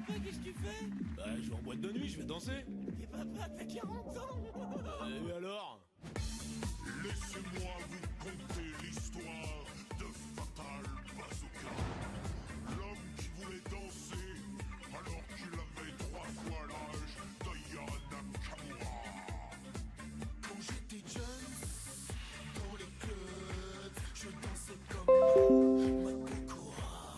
papa, qu'est-ce que tu fais? Bah, je vais en boîte de nuit, je vais danser. Mais papa, t'as 40 ans. Et alors? Laissez-moi vous conter l'histoire de Fatal Bazooka. L'homme qui voulait danser alors qu'il avait 3 fois l'âge d'Aya Nakamura. Quand j'étais jeune, dans les clubs, je dansais comme Makokura.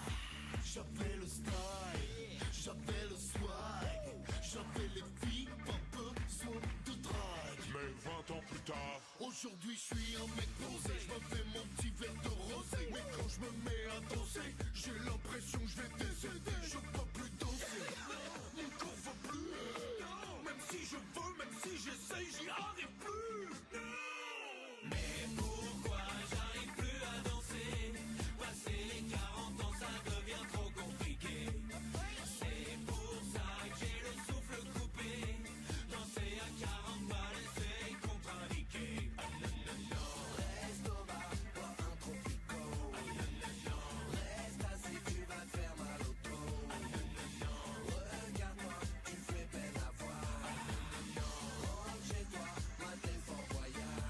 J'avais le style, j'avais le swag, j'avais les filles, pas besoin de drague. Mais 20 ans plus tard, Aujourd'hui je suis un mec posé, je me fais mon petit verre de rosé. Mais quand je me mets à danser, j'ai l'impression que je vais décéder. Je peux plus danser, mon corps veut plus. Même si je veux, même si j'essaye, j'y arrive plus. Mais pourquoi j'arrive plus à danser? Passer les 40 ans, ça devient trop compliqué. C'est pour ça que j'ai le souffle coupé. Danser à 40 balles, c'est contre-indiqué. Reste au bar, bois un tropico. Reste assis, tu vas te faire mal au dos. Regarde-moi, tu fais peine à voir. Rentre chez toi, mate les Fort Boyard.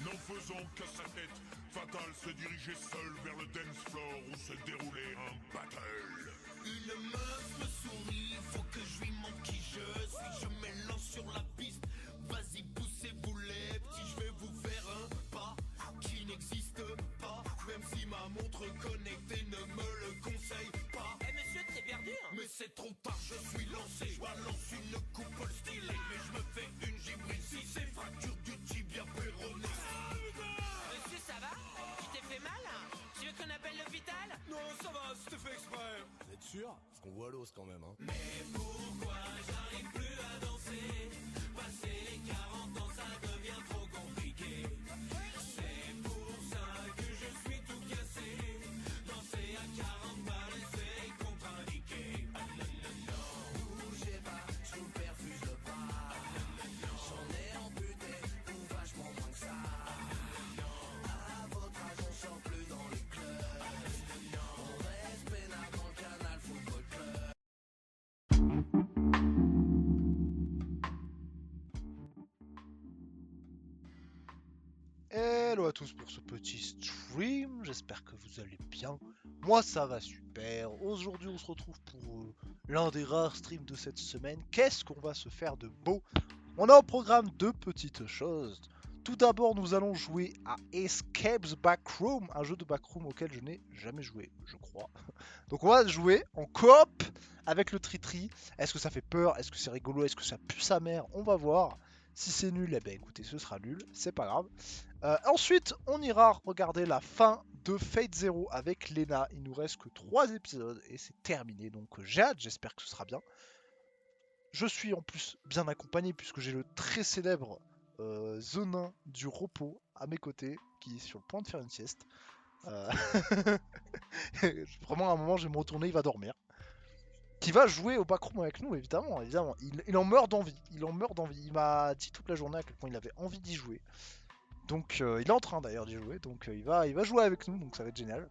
n'en faisant qu'à sa tête, Fatal se dirigeait seul vers le dance floor où se déroulait un battle. Une meuf me sourit, faut que je lui montre qui je suis. Je m'élance sur la piste, vas-y poussez-vous les petits. Je vais vous faire un pas qui n'existe pas. Même si ma montre connectée ne me le conseille pas. Eh monsieur, t'es perdu hein? Mais c'est trop tard, je suis lancé. Je balance une coupole stylée, mais je me fais une gibrille. Si c'est fracture du tibia péroné. Monsieur, ça va? Tu t'es fait mal? Tu veux qu'on appelle l'hôpital? Non, ça va, c'était fait exprès. Vous êtes sûr? Parce qu'on voit l'os quand même, hein. Mais pourquoi j'arrive plus à danser? Passer les 40 ans, ça devient trop compliqué. C'est pour ça que je suis tout cassé. Danser à 40 balles, c'est contre-indiqué. Bougez pas, je vous perfuse le bras. J'en ai amputé pour vachement moins que ça. À votre âge, on sort plus dans les clubs. On reste peinard dans le Canal Football Club. Hello à tous pour ce petit stream, j'espère que vous allez bien. Moi ça va super. Aujourd'hui on se retrouve pour l'un des rares streams de cette semaine. Qu'est-ce qu'on va se faire de beau? On a au programme deux petites choses. Tout d'abord nous allons jouer à Escape's Backroom, un jeu de backroom auquel je n'ai jamais joué, je crois. Donc on va jouer en coop avec le Tritri. Est-ce que ça fait peur? Est-ce que c'est rigolo? Est-ce que ça pue sa mère? On va voir. Si c'est nul, eh ben écoutez, ce sera nul, c'est pas grave. Ensuite, on ira regarder la fin de Fate Zero avec Lena. Il nous reste que 3 épisodes et c'est terminé. Donc j'ai hâte, j'espère que ce sera bien. Je suis en plus bien accompagné puisque j'ai le très célèbre Zonin du repos à mes côtés qui est sur le point de faire une sieste. Vraiment à un moment je vais me retourner, il va dormir. Qui va jouer au backroom avec nous évidemment. Il en meurt d'envie. Il m'a dit toute la journée à quel point il avait envie d'y jouer. Donc il est en train d'ailleurs d'y jouer, donc il va jouer avec nous, donc ça va être génial.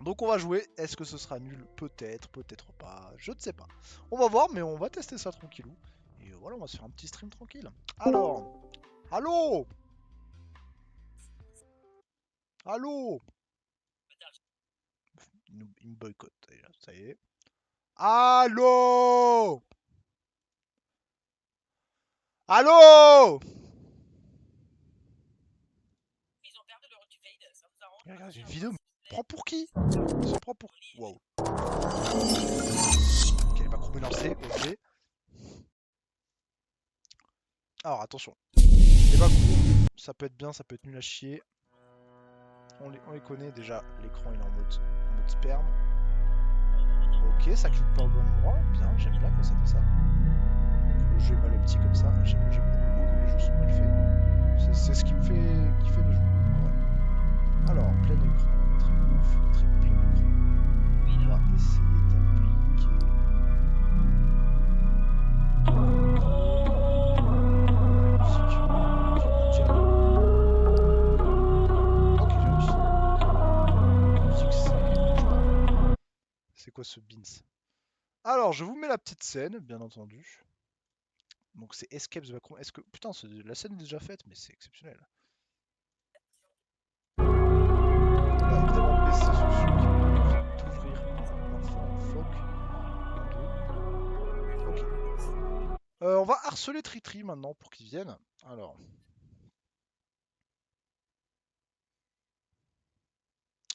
Donc on va jouer, est-ce que ce sera nul? Peut-être, peut-être pas, je ne sais pas. On va voir, mais on va tester ça tranquillou. Et voilà, on va se faire un petit stream tranquille. Alors, allô? Allô? Il me boycotte déjà, ça y est. Allô? Allô? Ils ont perdu le rôle du Fade, ça nous arrange. Regarde, j'ai une vidéo, mais prends pour qui? Il se prend pour... Wow. Ok, il va couper lancé, ok. Alors, attention. Les backroom, ça peut être bien, ça peut être nul à chier. On les connaît déjà, l'écran il est en mode sperme. Ok, ça clique pas au bon endroit, bien, j'aime bien quand ça fait ça. Le jeu est mal optique comme ça, j'aime beaucoup moins quand les jeux sont mal faits. C'est ce qui me fait kiffer de jouer. Ouais. Alors, plein écran, on va mettre plein écran. On va essayer d'appliquer. C'est quoi ce beans? Alors, je vous mets la petite scène, bien entendu. Donc c'est Escape the Backroom. Est-ce que... Putain, la scène est déjà faite, mais c'est exceptionnel. On va évidemment baisser ce son qui permet d'ouvrir un enfant phoque. Ok. On va harceler Tritri maintenant pour qu'il vienne. Alors.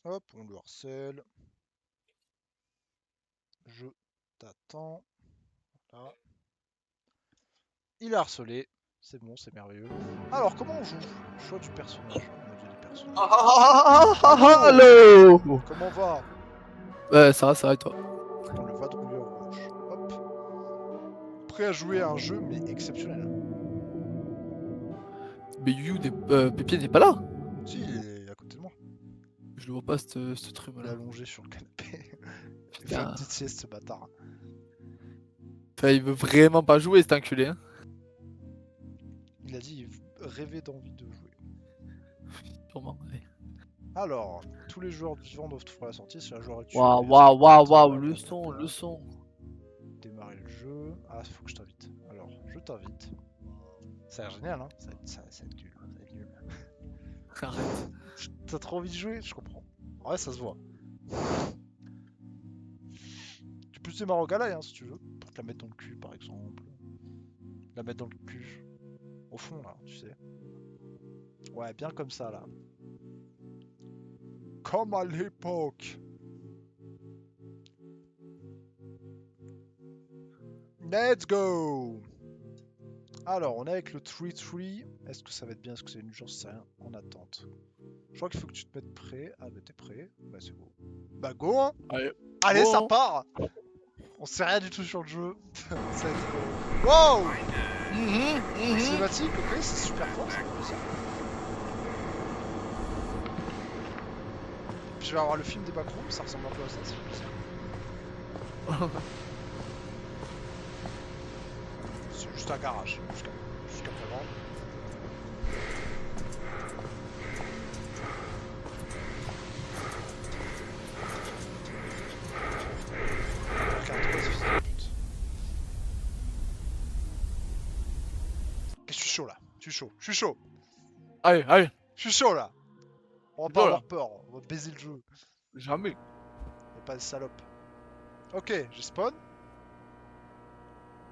Hop, on le harcèle. Je t'attends. Là. Il est harcelé. C'est bon, c'est merveilleux. Alors, comment on joue? Choix du personnage. Modèle du personnage. Allô. Comment va? Ouais, ça va et toi? On le vadrouilleur rouge. Hop. Prêt à jouer à un jeu, mais exceptionnel. Mais Pépier n'est pas là. Si, il est à côté de moi. Je le vois pas, ce truc Il est là. allongé sur le canapé. Il fait Putain. une petite sieste, ce bâtard. Enfin, il veut vraiment pas jouer, cet enculé. Hein. Il a dit rêver d'envie de jouer. Sûrement, ouais. Alors, tous les joueurs vivants doivent trouver la sortie. Si un joueur est tué, Waouh, le son. Démarrer le jeu. Ah, faut que je t'invite. Alors, je t'invite. Ça a l'air génial, hein. Ça va être nul. Ça va être nul. Arrête. T'as trop envie de jouer? Je comprends. Ouais, ça se voit. Tu peux utiliser Marogalai, hein, si tu veux. Pour te la mettre dans le cul, par exemple. La mettre dans le cul. Au fond, là, tu sais. Ouais, bien comme ça, là. Comme à l'époque. Let's go. Alors, on est avec le 3-3. Est-ce que ça va être bien? Est-ce que c'est une chance? C'est rien. En attente. Je crois qu'il faut que tu te mettes prêt. Ah bah t'es prêt. Bah c'est bon. Bah go hein. Allez, Go, ça hein. part. On sait rien du tout sur le jeu. Ça va être... Wow. Cinématique, ok, c'est super fort, ça fait plaisir. Puis je vais avoir le film des backrooms, ça ressemble un peu à ça, ça fait plaisir. C'est juste un garage, jusqu'à présent. Je suis chaud là, je suis chaud. Allez. Je suis chaud là. On va C'est pas bon, avoir peur, on va baiser le jeu. Jamais. Y'a pas de salope. Ok, j'ai spawn.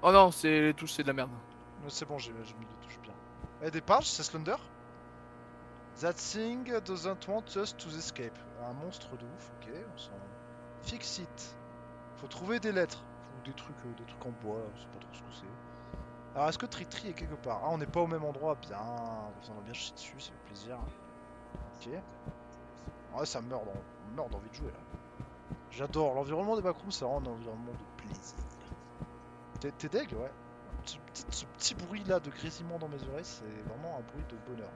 Oh non, les touches, c'est de la merde. C'est bon, j'ai mis les touches bien. Eh, des pages, c'est Slender. That thing doesn't want us to escape. Un monstre de ouf, ok, on s'en... Fix it. Faut trouver des lettres. Ou des trucs en bois, je sais pas trop ce que c'est. Alors, est-ce que Tritri est quelque part? Ah, on n'est pas au même endroit, bien. On a bien chier dessus, ça fait plaisir. Ok. Ouais, ça meurt d'envie de jouer là. J'adore l'environnement des backrooms, c'est vraiment un environnement de plaisir. T'es deg, ouais. Ce petit bruit là de grésillement dans mes oreilles, c'est vraiment un bruit de bonheur.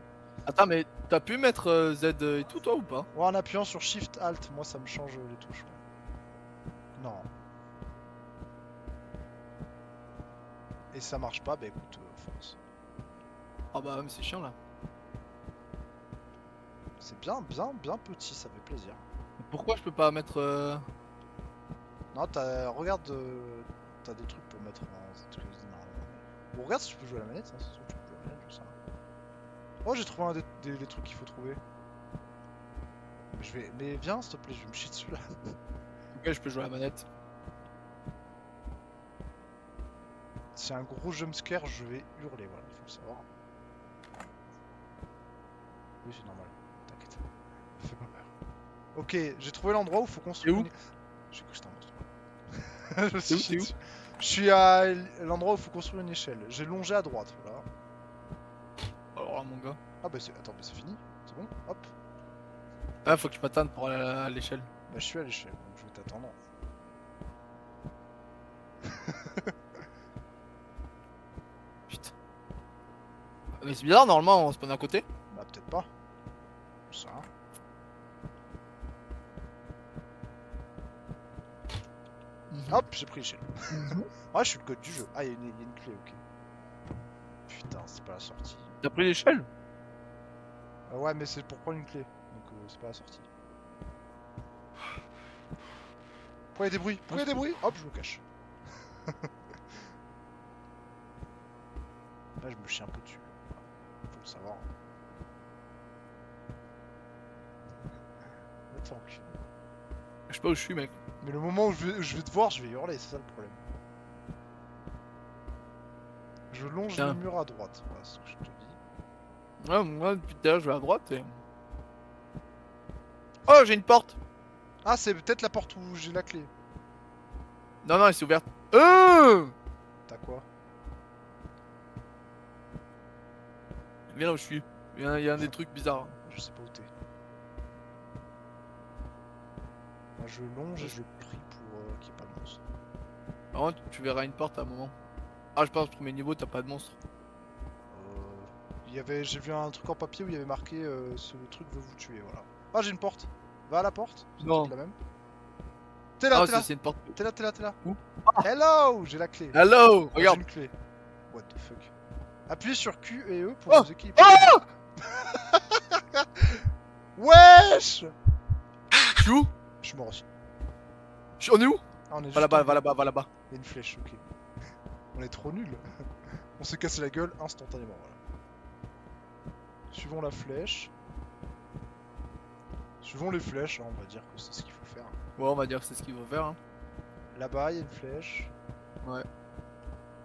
Attends, mais t'as pu mettre Z et tout, toi, ou pas? Ouais, en appuyant sur Shift Alt, moi ça me change les touches. Ouais. Non. Et ça marche pas, bah écoute, force. Ah bah, mais c'est chiant, là. C'est bien petit, ça fait plaisir. Pourquoi je peux pas mettre... Non, regarde, t'as des trucs pour mettre en... Bon, regarde si tu peux jouer à la manette, hein, c'est sûr que tu peux jouer à la manette, je sais rien. Oh, j'ai trouvé un des trucs qu'il faut trouver. Mais viens, s'il te plaît, je vais me chier dessus là. Ok, je peux jouer à la manette. Si un gros jumpscare, je vais hurler, voilà, il faut le savoir. Oui, c'est normal, t'inquiète. Fais pas peur. Ok, j'ai trouvé l'endroit où il faut construire une... J'ai cru que c'était un monstre. Je me suis chié dessus. Je suis à l'endroit où il faut construire une échelle. J'ai longé à droite, voilà. Alors là, mon gars. Ah bah c'est... Attends, bah c'est fini. C'est bon, hop. Ah, faut que tu m'attendes pour aller à l'échelle. Bah je suis à l'échelle, donc je vais t'attendre. Putain. Mais c'est bizarre, normalement, on spawn à côté. Bah peut-être pas. Ça. Hop, j'ai pris l'échelle. Ah, je suis le code du jeu. Ah, il y a une clé, ok. Putain, c'est pas la sortie. T'as pris l'échelle? Ouais, mais c'est pour prendre une clé. Donc c'est pas la sortie. Pourquoi il y a des bruits? Pourquoi il y a des bruits? Hop, je me cache. Là, je me chie un peu dessus. Faut le savoir. Va te faire enculer. Je sais pas où je suis, mec. Mais le moment où je vais te voir, je vais hurler, c'est ça le problème. Je longe Tiens. le mur à droite, voilà ce que je te dis. Ouais, moi, depuis tout à l'heure, je vais à droite et... Oh, j'ai une porte. Ah, c'est peut-être la porte où j'ai la clé. Non, non, elle s'est ouverte. T'as quoi? Viens là où je suis. Il y a un des trucs bizarres. Je sais pas où t'es. Moi, je longe et je prie pour qu'il n'y ait pas de monstre. Par contre, tu verras une porte à un moment. Ah, je pense que premier niveau, t'as pas de monstre. J'ai vu un truc en papier où il y avait marqué ce truc veut vous tuer, voilà. Ah, j'ai une porte. Va à la porte. C'est Non. peut-être la même. T'es là, Ah, t'es là. c'est une porte. T'es là, t'es là, t'es là. Où? Hello, j'ai la clé. Hello, Ouais, regarde. j'ai une clé. What the fuck. Appuyez sur Q et E pour Oh vous équiper. Wesh. Je suis où? Je suis mort aussi. On est où? Ah, on est Va juste là-bas, tombé. va là-bas, va là-bas. Il y a une flèche, ok. On est trop nuls. On s'est cassé la gueule instantanément, voilà. Suivons la flèche. Suivons les flèches, hein, on va dire que c'est ce qu'il faut faire. Ouais, on va dire que c'est ce qu'il faut faire. Hein. Là-bas, il y a une flèche.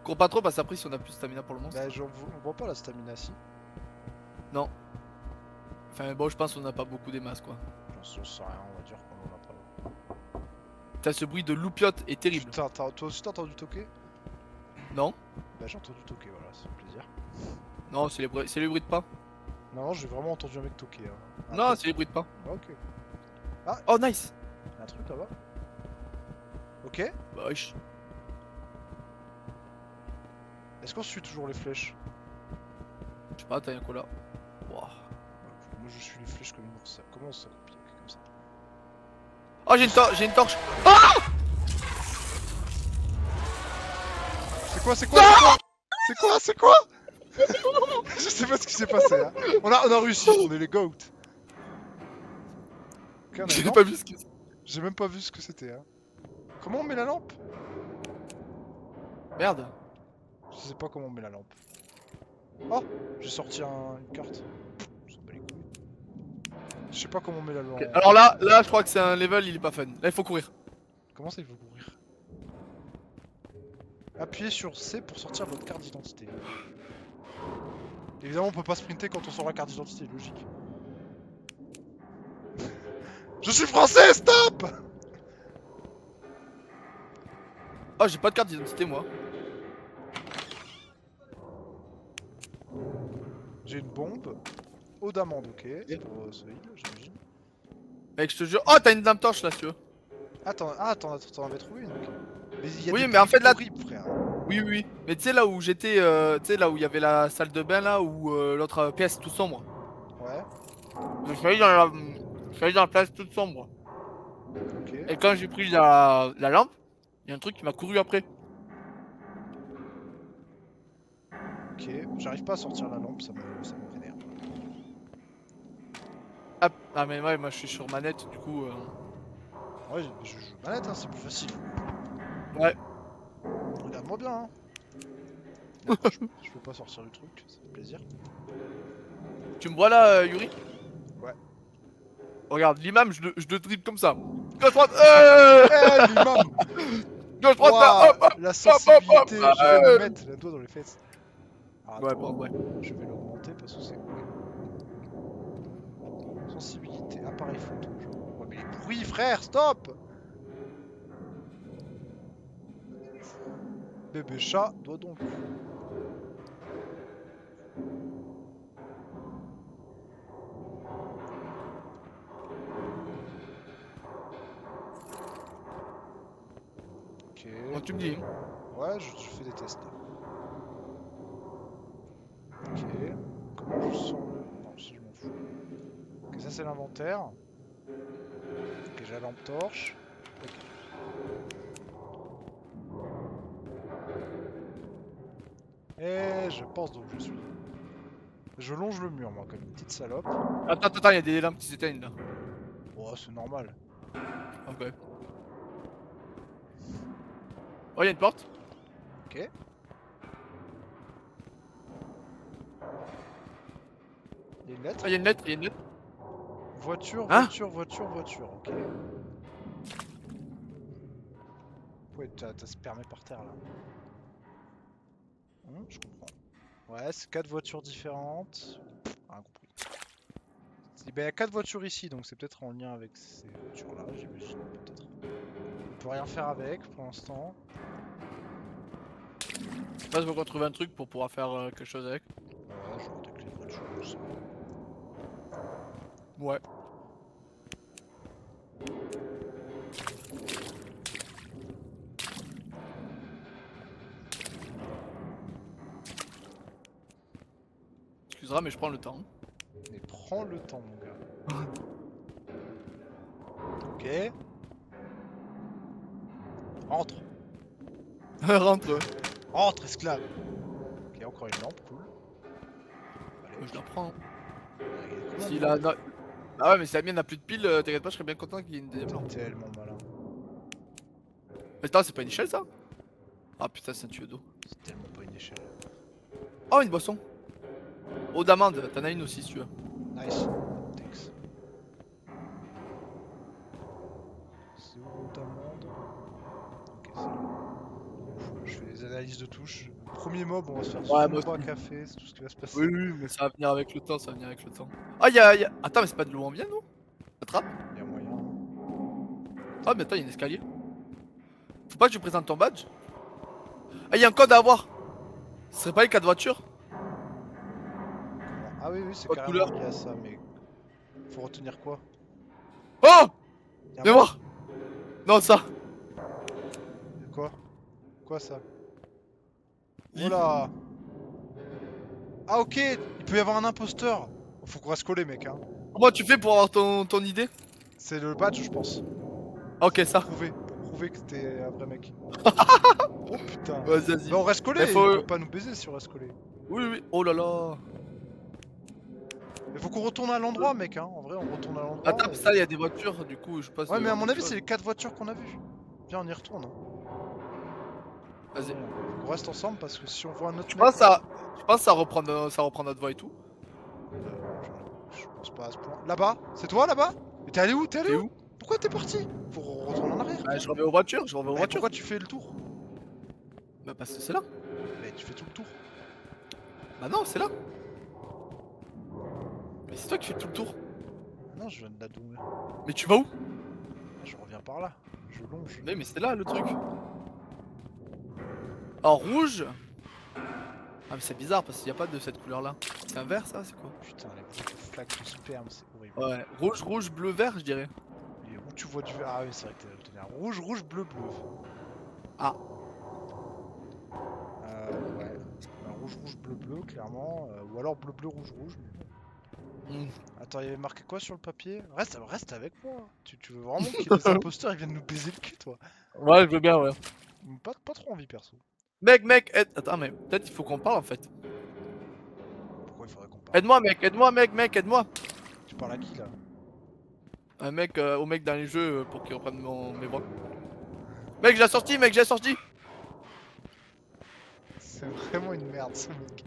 Cours pas trop parce qu'après, si on a plus de stamina pour le monstre. Bah, on voit pas la stamina si. Enfin, bon, je pense qu'on a pas beaucoup des masses quoi. J'en sais rien, on va dire qu'on en a pas. T'as ce bruit de loupiote est terrible. Putain, toi aussi t'as entendu toquer? Non? Bah, j'ai entendu toquer, voilà, c'est un plaisir. Non, c'est les bruits de pas. Non, j'ai vraiment entendu un mec toquer. Hein. Ah, Non, c'est les bruits de pas. ok. Oh, nice. Un truc là-bas. Ok. Bah, wesh. Est-ce qu'on suit toujours les flèches? Je sais pas, t'as un quoi là. Wouah. Bah, écoute, moi je suis les flèches comme une ours. Comment ça copie comme ça? Oh, j'ai une torche. C'est quoi? C'est quoi? C'est quoi? C'est quoi? Je sais pas ce qui s'est passé. Hein. On a réussi, on est les goats. Ok, on a une J'ai lampe. pas vu ce que c'est. J'ai même pas vu ce que c'était. Hein. Comment on met la lampe? Merde. Je sais pas comment on met la lampe. Oh, j'ai sorti une carte. On s'en bat les couilles. Je sais pas comment on met la lampe. Ok, alors là, je crois que c'est un level, il est pas fun. Là, il faut courir. Comment ça il faut courir? Appuyez sur C pour sortir votre carte d'identité. Évidemment on peut pas sprinter quand on sort la carte d'identité, logique. Je suis français, stop! Oh, j'ai pas de carte d'identité moi. J'ai une bombe. Eau d'amande, ok. C'est pour ce heal, j'imagine. Mec, je te jure. Oh, t'as une lampe torche là, si tu veux. Attends, t'en avais trouvé une, ok. Mais il y a Oui, des mais en fait, là- horribles, frère. Oui, oui, oui. Mais tu sais, là où j'étais, tu sais, là où il y avait la salle de bain, là, où l'autre pièce tout sombre. Ouais, Je suis allé dans la place toute sombre. ok. Et quand j'ai pris la lampe, il y a un truc qui m'a couru après. Ok, j'arrive pas à sortir la lampe, ça me vénère. Ah, mais ouais, moi je suis sur manette, du coup. Ouais, je joue manette, hein, c'est plus facile. Ouais. Regarde-moi bien, hein. D'accord, je peux pas sortir du truc, ça fait plaisir. Tu me vois là, Yuri? Ouais. Regarde, l'imam, je le dribble comme ça. Gauche droite, Eh, l'imam! gauche droite, là, hop, hop. La sensibilité, hop, je vais ouais. le mettre le doigt dans les fesses. Alors, Ouais, attends, bon, ouais. je vais l'augmenter parce que c'est... Sensibilité, appareil photo, genre... Ouais mais les bruits frère, stop! Bébé chat, doigt donc. Ok. Bon, tu me dis. Ouais, je fais des tests. Ok. Comment je sens le... Non, si je m'en fous. Ok, ça c'est l'inventaire. Ok, j'ai la lampe torche. Ok. Et je pense donc je suis. Je longe le mur moi comme une petite salope. Attends, il y a des lampes qui s'éteignent là. Oh, c'est normal. Ok. Oh, il y a une porte. Ok. Il y a une lettre. Ah, y'a une lettre, y'a une lettre. Voiture, Hein voiture, ok. Ouais, t'as spermé par terre là. Je comprends. Ouais, c'est 4 voitures différentes. Rien compris. Ben, y a 4 voitures ici, donc c'est peut-être en lien avec ces voitures là, j'imagine, peut-être. On peut rien faire avec pour l'instant. Je pense qu'on va trouver un truc pour pouvoir faire quelque chose avec. Ouais, genre avec les voitures, je sais pas. Ouais. Excusera, mais je prends le temps. Mais prends le temps, mon gars. Ok. Rentre. Rentre. Rentre, esclave. Ok, encore une lampe, cool. Allez, Moi, je la prends. il y a combien Si de la... lampes Ah ouais, mais si la mienne n'a plus de piles, t'inquiète pas, je serais bien content qu'il y ait une deuxième lampe. Tellement malin. Mais attends, c'est pas une échelle ça? Ah putain, c'est un tuyau d'eau. C'est tellement pas une échelle. Oh, une boisson. Eau d'amande, t'en as une aussi si tu veux. Nice. Thanks. C'est où ta monde? Ok, c'est là. Je fais les analyses de touches. Premier mob, on va se faire Ouais, moi Zumba aussi. café, c'est tout ce qui va se passer. Oui, oui, mais ça va venir avec le temps, ça va venir avec le temps. Ah, Attends, mais c'est pas de l'eau en bien, non? Attrape. Il y a moyen. Ah, mais attends, y'a un escalier. Faut pas que tu présentes ton badge. Ah, y'a un code à avoir. Ce serait pas les 4 voitures? Ah oui, oui, c'est Pas de carrément couleur. lié à ça, mais... Faut retenir quoi? Oh! Y a un Viens mort voir. Non, ça. Quoi? Quoi ça? Lis. Voilà. Ah ok, il peut y avoir un imposteur. Faut qu'on reste collé, mec, hein. Comment tu fais pour avoir ton idée? C'est le badge, je pense. Ok, ça. Pour prouver que t'es un vrai mec. Oh putain. Vas-y, vas-y. Bah on reste collé, Mais faut- il peut pas nous baiser si on reste collé. Oui, oui. Oh là là. Mais faut qu'on retourne à l'endroit, mec, hein. En vrai, on retourne à l'endroit. Attends, ça, y'a des voitures, du coup, je passe. Ouais, mais à mon avis, c'est les 4 voitures qu'on a vues. Viens, on y retourne. Vas-y. On reste ensemble parce que si on voit un autre Je mec. pense que ça reprend notre voix et tout. Je pense pas à ce point. Là-bas? C'est toi là-bas? Mais t'es allé où? T'es allé T'es où? où? Pourquoi t'es parti? Faut retourner en arrière. Bah, je reviens aux voitures, je reviens aux Mais voitures. pourquoi tu fais le tour? Bah, parce que c'est là. Mais tu fais tout le tour. Bah, non, c'est là. Mais c'est toi qui fais tout le tour. Non, je viens de la doumer. Mais tu vas où? Je reviens par là. Je longe. Mais c'est là le truc. En rouge. Ah, mais c'est bizarre parce qu'il n'y a pas de cette couleur là. C'est un vert ça, c'est quoi? Putain, les flaques de sperme, c'est horrible. Ouais, rouge, rouge, bleu, vert, je dirais. Et où tu vois du vert? Ah oui, c'est vrai que t'es obtenir rouge, rouge, bleu, bleu. Ah. Ouais. Bah, rouge, rouge, bleu, bleu, clairement. Ou alors bleu, bleu, rouge, rouge. Hmm. Attends, il y avait marqué quoi sur le papier? Reste avec moi. Tu veux vraiment que les imposteurs ils viennent nous baiser le cul, toi? Ouais, je veux bien, ouais. Pas trop envie, perso. Mec, attends, mais peut-être il faut qu'on parle en fait. Pourquoi il faudrait qu'on parle? Aide-moi, mec, aide-moi. Tu parles à qui là? Un mec, au mec dans les jeux pour qu'il reprenne mes voix. Mec, j'ai sorti, C'est vraiment une merde, ce mec.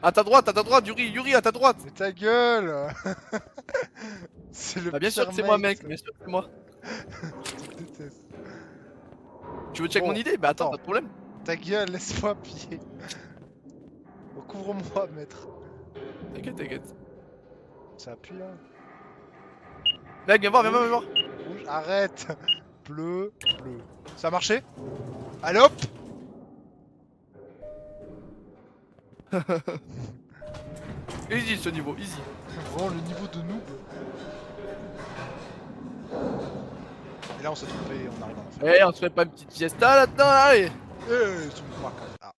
À ta droite, Yuri, à ta droite. Mais ta gueule! C'est le Bah, bien sûr pire que c'est moi, mec, mec, bien sûr que c'est moi. Je te déteste. Tu veux check Bon, mon idée? Bah, attends, attends. pas de problème. Ta gueule, laisse-moi appuyer. Recouvre-moi, maître. T'inquiète. Ça appuie là. Mec, viens voir. Rouge, arrête. Bleu, bleu. Ça a marché? Allez hop! Easy ce niveau, easy. Vraiment le niveau de noob. Et là on s'est trompé, on arrive en enfer. Eh, on se fait pas une petite siesta là-dedans, allez. Eh, Zumba café. Ah,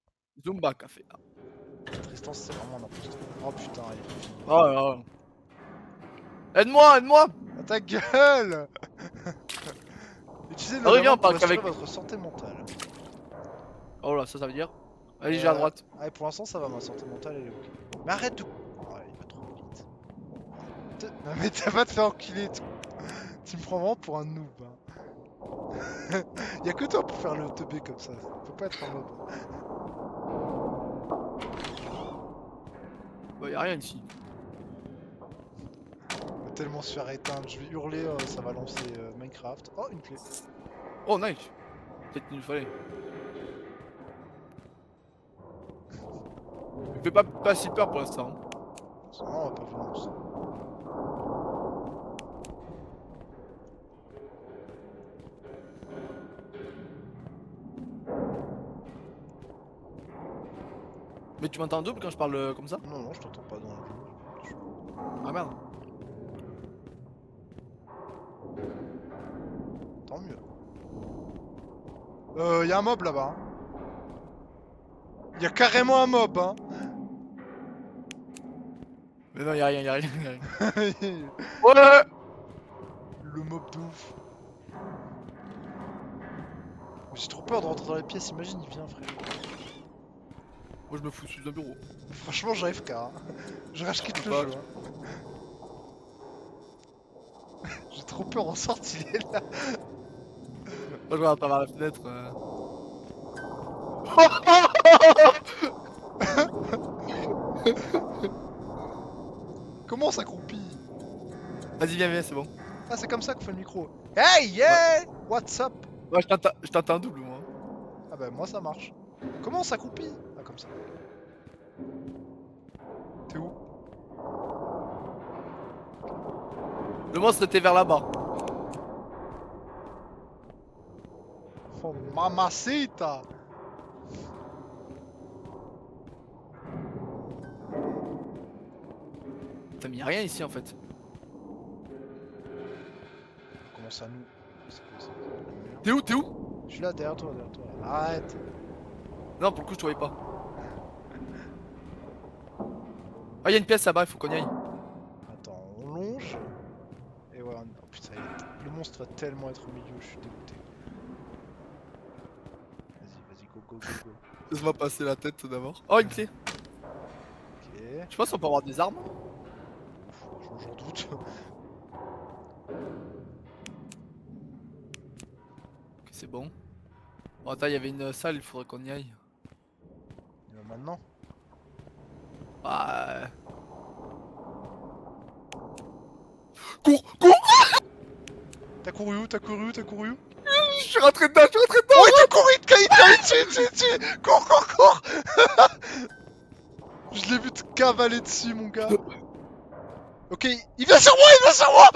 Zumba café. Tristan c'est vraiment un imposteur. Oh putain, il est fini. Oh là là. Aide-moi. Ah, ta gueule! Utilisez le Reviens, diamant on parle pour assurer qu'avec- votre santé mentale. Oh là, ça veut dire. Allez, j'ai à droite. Ouais, pour l'instant ça va, ma santé mentale elle est ok. Mais arrête de... Oh, il va trop vite. Non mais t'as pas te faire enculer, toi. Tu me prends vraiment pour un noob. Hein. Y'a que toi pour faire le teubé comme ça. Faut pas être un mob. Bah y'a rien ici. On va tellement se faire éteindre. Je vais hurler, ça va lancer Minecraft. Oh, une clé. Oh nice. Peut-être qu'il nous fallait. Il fait pas si peur pour l'instant. Sinon, on va pas faire lancer. Mais tu m'entends en double quand je parle comme ça? Non, non, je t'entends pas dans le jeu. Ah merde. Tant mieux. Y'a un mob là-bas. Hein. Y'a carrément un mob, hein. Mais non, y'a rien, y'a rien, y'a rien. Ouais. Le mob de ouf. J'ai trop peur de rentrer dans la pièce, imagine il vient, frère. Moi je me fous sous un bureau. Franchement, j'arrive qu'à. Je rage quitte le Bah, jeu. Hein. J'ai trop peur, en sorte, il est là. Moi je regarde à travers la fenêtre. Comment on s'accroupit? Vas-y, viens, viens, c'est bon. Ah, c'est comme ça qu'on fait le micro. Hey, yeah! What's up? Ouais, je t'entends en double, moi. Ah bah, moi ça marche. Comment on s'accroupit? Ah, comme ça. T'es où? Le monstre était vers là-bas. Oh, mamacita! Putain, mais y'a rien ici en fait. Comment ça nous? C'est quoi ça? T'es où? T'es où? Je suis là derrière toi, derrière toi. Arrête! Non, pour le coup, je te voyais pas. Ah, y'a une pièce là-bas, il faut qu'on y aille. Attends, on longe. Et ouais, oh putain, le monstre va tellement être au milieu, je suis dégoûté. Vas-y, go, go, go, go. Laisse-moi passer la tête tout d'abord. Oh, une clé. Ok. Je pense qu'on peut avoir des armes. J'en doute. Ok, c'est bon. Bon, attends, il y avait une salle, il faudrait qu'on y aille. Et bah maintenant. Ah. Cours, cours! T'as couru où? T'as couru où? T'as couru où? Je suis rentré dedans, je suis rentré dedans! Oh, il t'a couru, il te dessus! Cours, cours, cours! Je l'ai vu te cavaler dessus, mon gars. Ok, il vient sur moi, il vient sur moi!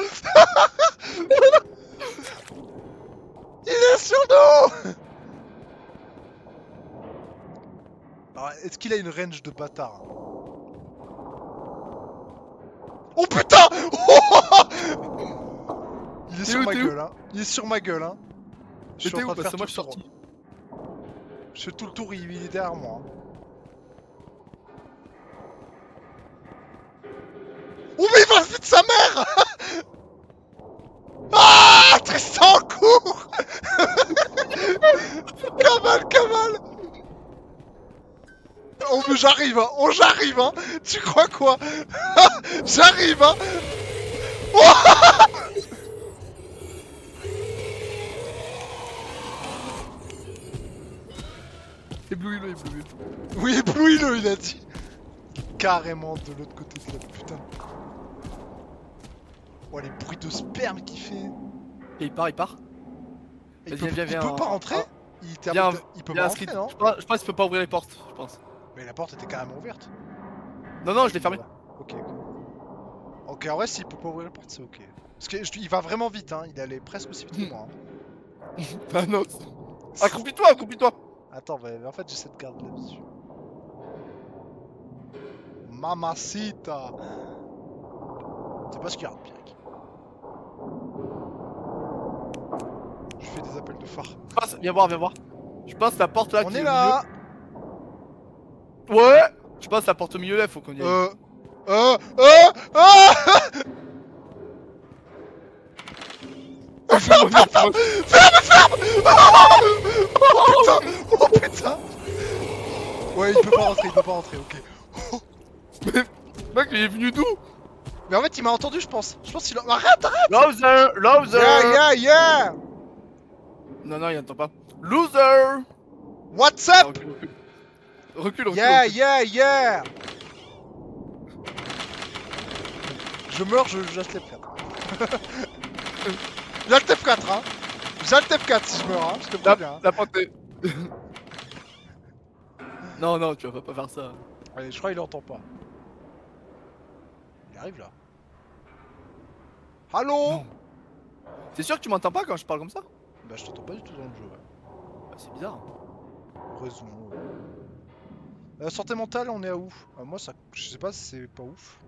Il est sur nous! Alors, est-ce qu'il a une range de bâtard? Oh putain! Il est sur où, ma t'es où? gueule, hein. Il est sur ma gueule, hein. Je suis en T'es train bah, où? de Parce faire que moi tout je suis le tour. sorti. Je fais tout le tour, il est derrière moi. Hein. Oh mais il va vite sa mère! Ah, Tristan, cours! Cavale, cavale! Oh mais j'arrive, hein! Oh j'arrive, hein! Tu crois quoi? J'arrive, hein! Ébloui-le, ébloui-le. Oui, éblouis-le, il a dit! Carrément de l'autre côté de la putain. Oh les bruits de sperme qu'il fait! Et il part, il part. Il Vas-y, peut, viens, il viens, peut pas en- rentrer? en- Il, Viens, il peut viens, pas inscrit. rentrer, non? Je pense qu'il peut pas ouvrir les portes, je pense. Mais la porte était carrément ouverte. Non, non, je l'ai fermé. Ok, ok. Ok, en vrai, s'il peut pas ouvrir la porte, c'est ok. Parce qu'il va vraiment vite, hein. Il allait presque aussi vite que moi. Hein. Thanos. Accroupis-toi, accroupis-toi. Attends, bah, en fait, j'essaie de garder là-dessus. Mamacita! C'est pas ce qu'il y a, Pierre. Je fais des appels de phare. Viens voir, viens voir. Je pense la porte là On qui est au là! milieu. Ouais. Je pense la porte au milieu là, faut qu'on y aille. Euh... Fais-moi venir, fais-moi- Oh putain! Ouais, il peut pas rentrer, ok. Mec, il est venu d'où? Mais en fait, il m'a entendu, je pense. Je pense qu'il a... Arrête, arrête! Loser, loser. Yeah! Non, il entend pas. Loser. What's Ah, up? recule. Yeah, yeah, yeah! Je meurs, j'achète F4. J'achète F4, hein! J'achète F4 si je meurs, hein! Je te préviens. Hein. La porte est... Non, tu vas pas faire ça. Allez, je crois qu'il entend pas. Il arrive là. Allô? Non. C'est sûr que tu m'entends pas quand je parle comme ça? Bah, je t'entends pas du tout dans le jeu, ouais. Bah, c'est bizarre. Raison. Santé mentale, on est à où? Moi, ça. Je sais pas si c'est pas ouf.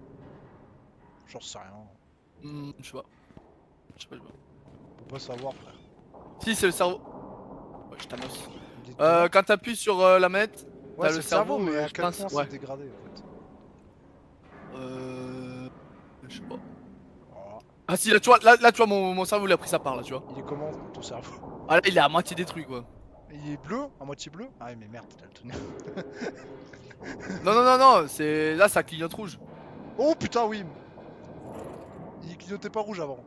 J'en sais rien. Je sais pas. On peut pas savoir, frère. Si, c'est le cerveau. Ouais, je t'annonce. Il est Quand t'appuies sur la manette, ouais, t'as c'est le cerveau, mais à je quel pense, point ouais. c'est dégradé en fait. Je sais pas. Oh. Ah si, là tu vois, mon cerveau il a pris sa part là, tu vois. Il est comment ton cerveau? Ah là, il est à moitié détruit quoi. Il est bleu? À moitié bleu? Ah mais merde, t'as le tonnerre. Non, c'est. Là, ça clignote rouge. Oh putain, oui! Il clignotait pas rouge avant.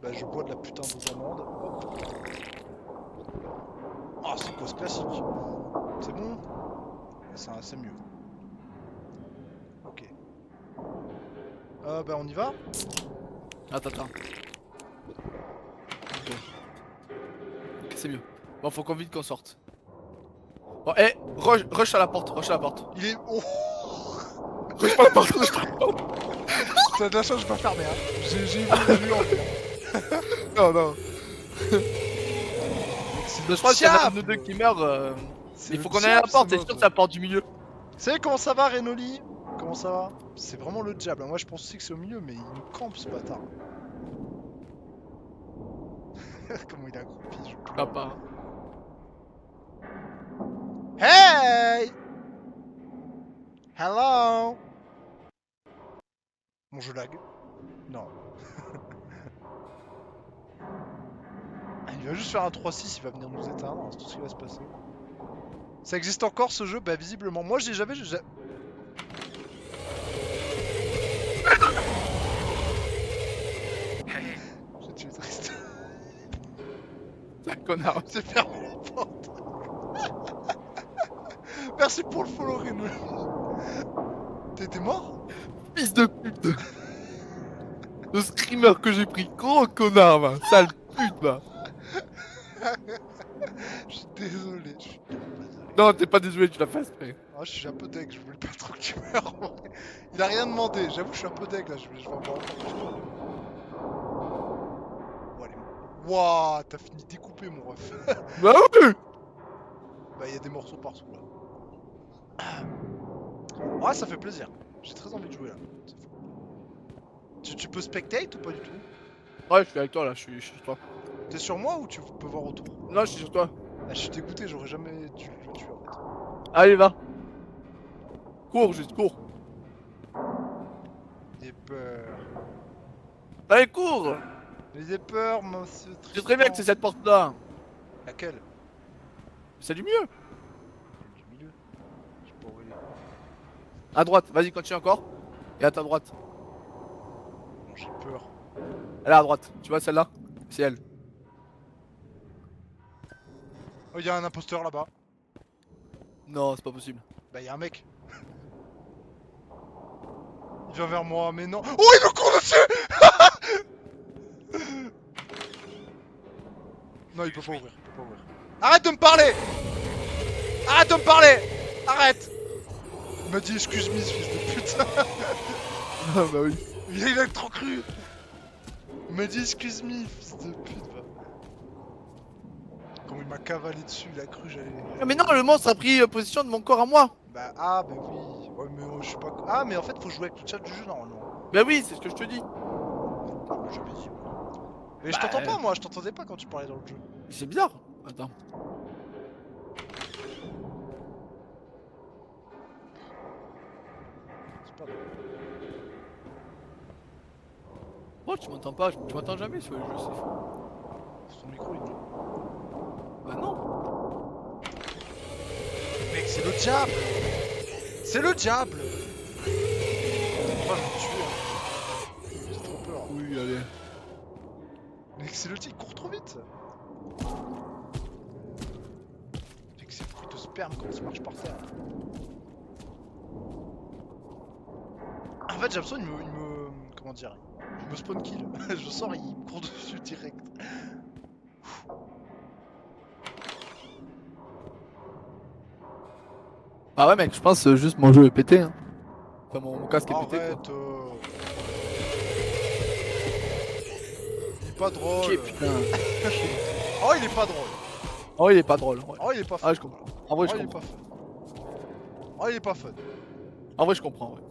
Bah, je bois de la putain d'eau d'amande. Hop. Ah, c'est cause classique. C'est bon? C'est mieux. Ok. Bah, on y va? Attends. Ok, c'est mieux. Bon, faut qu'on vite qu'on sorte. Bon, rush à la porte, Il est. Oh! Rush pas la porte, T'as de la chance, je vais pas fermer, hein. J'ai vu en fait. Non. Je crois qu'il y en a un diable. de nous deux qui meurt. C'est Il le faut qu'on aille à la diable, porte, ce c'est sûr mode. que c'est la porte du milieu. Salut, comment ça va, Renoli? Comment ça va? C'est vraiment le diable. Moi, je pense aussi que c'est au milieu, mais il nous campe, ce bâtard. Comment il a accroupi, je pleure. Papa. Hey! Hello! Bon, je lag. Non. Il va juste faire un 3-6, il va venir nous éteindre, c'est tout ce qui va se passer. Ça existe encore ce jeu? Bah visiblement. Moi j'ai jamais... J'ai tué triste. C'est un connard. J'ai fermé la porte. Merci pour le follow, Reno. T'es mort? Fils de pute. Le screamer que j'ai pris, gros connard, va. Sale pute, va. Je suis désolé, je suis désolé. Non, t'es pas désolé, tu l'as fait exprès. Ah, je suis un peu deg, je voulais pas trop que tu meurs. Il a rien demandé, j'avoue, je suis un peu deg là, je vais avoir encore plus peur. Oh, allez. Wouah, t'as fini découpé mon ref. Bah oui. Bah, il y a des morceaux partout là. Ouais, ça fait plaisir. J'ai très envie de jouer là. Tu peux spectate ou pas du tout? Ouais, je suis avec toi là, je suis sur toi. T'es sur moi ou tu peux voir autour? Non, je suis sur toi. Ah, je suis dégoûté, j'aurais jamais dû le tuer en fait. Allez, va. Cours, juste cours. J'ai peur. Allez, cours. J'ai peur, monsieur. Je sais très bien que c'est cette porte là. Laquelle? C'est du mieux. Du milieu. Je sais pas où elle est. À droite, vas-y, continue encore. Et à ta droite. Bon, j'ai peur. Elle est à droite. Tu vois celle-là? C'est elle. Oh, y'a un imposteur là-bas. Non, c'est pas possible. Bah, y'a un mec. Il vient vers moi, mais non. Oh, il me court dessus. Non, il peut pas ouvrir, il peut pas ouvrir. Arrête de me parler. Arrête de me parler. Arrête. Il m'a dit excuse-moi, fils de pute. Ah bah oui. Il a trop cru. Il m'a dit excuse-moi, fils de pute. Va. Quand il m'a cavalé dessus, il a cru j'allais... Ah, mais non, le monstre a pris position de mon corps à moi. Bah, ah, bah oui. Ouais, mais je sais pas... Ah, mais en fait, faut jouer avec le chat du jeu, normalement. Bah oui, c'est ce que je te dis. J'ai jamais dit. Mais je Bah, t'entends pas, moi. Je t'entendais pas quand tu parlais dans le jeu. C'est bizarre. Attends. C'est pas vrai. Oh, tu m'entends pas, tu m'entends jamais sur le jeu, c'est fou. Son micro, il... Bah non. Mec, c'est le diable. C'est le diable. Moi, je vais me tuer. Hein. J'ai trop peur. Oui, allez. Mec, c'est le diable. Il court trop vite. Fait que c'est le fruit de sperme quand il marche par terre. En fait, j'ai l'impression qu'il me. Comment dire? Il me spawn kill. Je sors, il me court dessus direct. Ah ouais mec, je pense juste mon jeu est pété. Hein. Enfin mon casque est pété. Arrête. Quoi. Il est pas drôle. Chier, putain. Oh, il est pas drôle. Oh il est pas drôle. Ouais. Oh, il est pas fun. Ah je comprends. En vrai Oh, je il est comprends. pas fun. Oh, il est pas fun. En vrai je comprends. Ouais.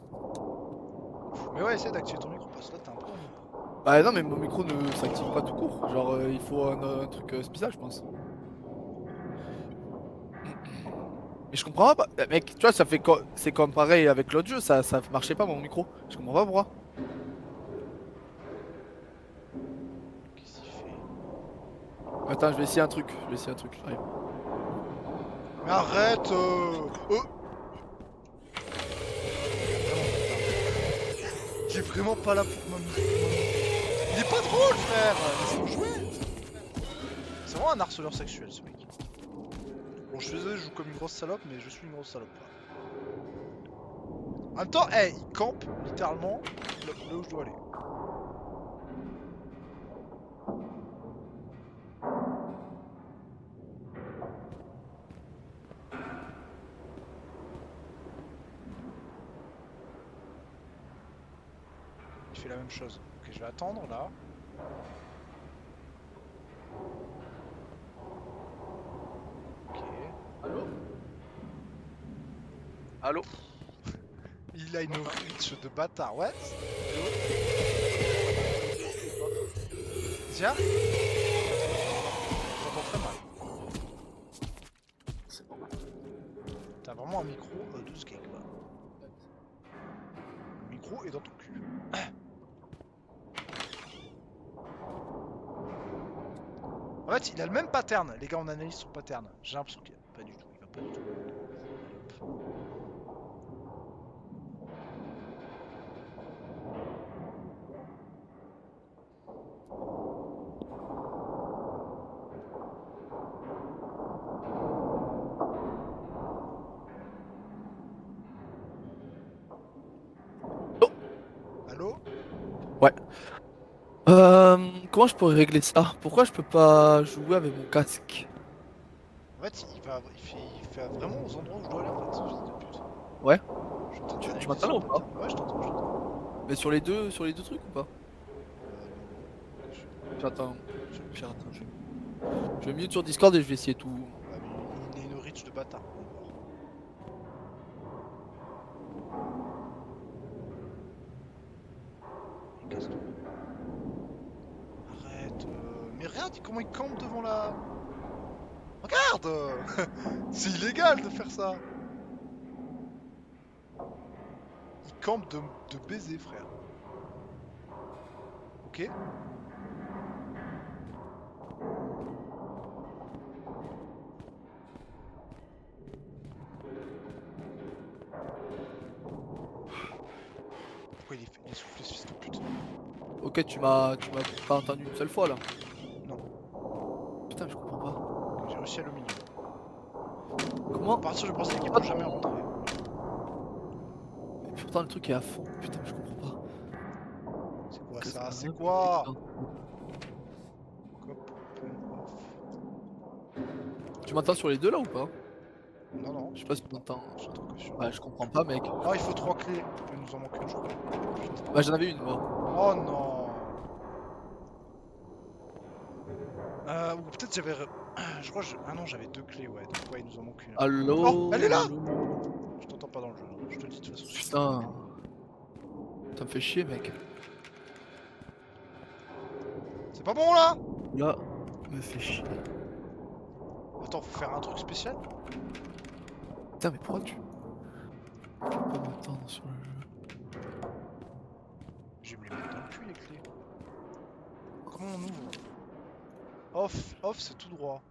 Mais ouais, essaie d'activer ton micro parce que là, t'as un problème. Bah non mais mon micro ne s'active pas tout court. Genre il faut un truc spécial je pense. Mais je comprends pas. Bah, mec, tu vois, ça fait c'est comme pareil avec l'autre jeu, ça marchait pas mon micro. Je comprends pas pourquoi. Qu'est-ce qu'il fait? Attends, je vais essayer un truc. J'arrive. Mais arrête Il est vraiment pas là pour m'amuser. Il est pas drôle, frère. Laisse-moi jouer. C'est vraiment un harceleur sexuel, ce mec. Bon, je suis désolé, je joue comme une grosse salope, mais je suis une grosse salope. En même temps, hey, il campe littéralement là où je dois aller. Il fait la même chose. Ok, je vais attendre là. Ok. Allô? Il a une reach de bâtard, ouais. Tiens. J'entends très mal. C'est bon. T'as vraiment un micro de ce gars, quoi. Le micro est dans ton cul. En fait, il a le même pattern. Les gars, on analyse son pattern. J'ai l'impression qu'il a pas du tout. Il va pas du tout. Allô? Comment je pourrais régler ça? Pourquoi je peux pas jouer avec mon casque? En fait, il fait vraiment aux endroits où je dois aller en fait, ce fils de pute. Ouais. Je t'entends Tu analyser m'entends là son ou pas? pattern. Ouais, je t'entends. Mais sur les deux trucs ou pas? Non. J'attends. Je vais mute sur Discord et je vais essayer tout. Ouais, mais il a une reach de bâtard. Casse-toi. Arrête. Mais regarde comment il campe devant la... Regarde. C'est illégal de faire ça. Il campe de baiser, frère. Ok. Pourquoi il est soufflé ce fils de pute? Ok, tu m'as pas entendu une seule fois là. Non. Putain, je comprends pas. J'ai réussi à le milieu. Comment? À partir du bracelet qui peut jamais rentrer. Et pourtant le truc est à fond. Putain, je comprends pas. C'est quoi Qu'est-ce ça? que C'est quoi? Putain. Cop, off. Tu m'entends sur les deux là ou pas? Non, non. Je sais pas si tu m'entends. Je suis trop que sur. Ouais, je comprends pas, mec. Ah, il faut 3 clés. Il nous en manque une, je crois. Putain. Bah, j'en avais une moi. Oh non. Ou peut-être j'avais. Je crois que ah non, j'avais 2 clés, ouais. Donc, ouais, il nous en manque une. Allô? Oh, elle est là! Je t'entends pas dans le jeu. Je te le dis de toute façon. Putain. Ça me fait chier, mec. C'est pas bon là? Là, me fait chier. Attends, faut faire un truc spécial? Putain, mais pourquoi tu peux pas m'entendre sur le jeu? Je vais me les mettre dans le cul les clés. Comment on ouvre? Off, c'est tout droit.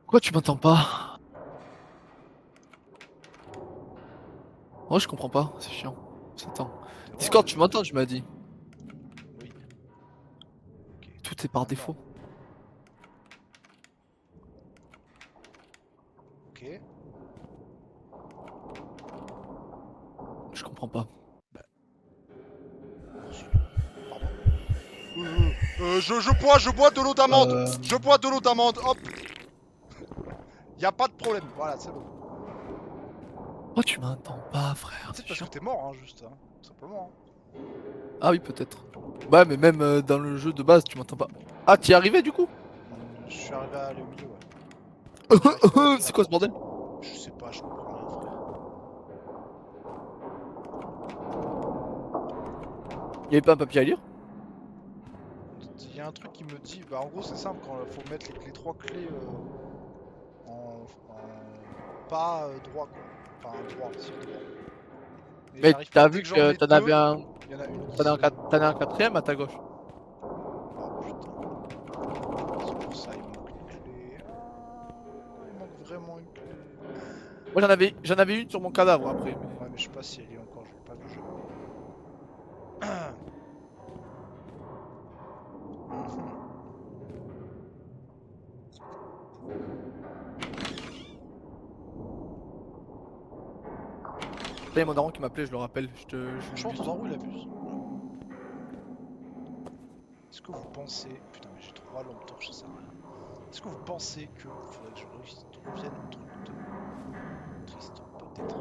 Pourquoi tu m'entends pas? Oh, je comprends pas, c'est chiant. Attends. Discord, tu m'entends, tu m'as dit. Oui. Ok. Tout est par défaut. Ok. Je comprends pas. Pardon. Je bois de l'eau d'amande. Je bois de l'eau d'amande. Hop. Y a pas de problème. Voilà, c'est bon. Oh, tu m'entends pas, frère. C'est parce que t'es mort, hein, juste. Hein. Tout simplement. Hein. Ah oui, peut-être. Ouais, mais même dans le jeu de base, tu m'entends pas. Ah, t'y es arrivé du coup? Je suis arrivé à aller au milieu, ouais. C'est quoi ce bordel? Je sais pas, je comprends rien, frère. Y'avait pas un papier à lire? Il y a un truc qui me dit, bah en gros c'est simple, quand faut mettre les 3 clés pas droit quoi. Enfin droit, si droit. Et Mais j'arrive t'as pas, vu dès que j'en que mets t'en deux, avais un. il y en a une qui T'en as se- un quatrième à ta gauche. Oh putain. C'est pour ça, il manque une clé. Ah, il manque vraiment une clé. Moi j'en avais une sur mon cadavre après. Ouais mais je sais pas si elle y est encore, je l'ai pas vu jamais. Là, y a mon daron qui m'appelait, je le rappelle. Franchement, ton daron il abuse. Est-ce que vous pensez. Putain, mais j'ai 3 lampes torches, ça sert à rien. Est-ce que vous pensez que faudrait que je revienne au truc de Tristan, peut-être?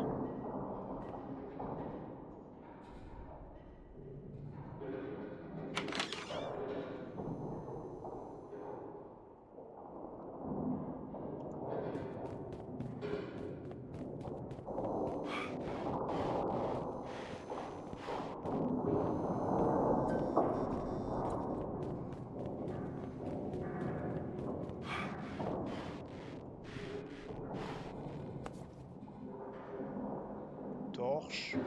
Torche.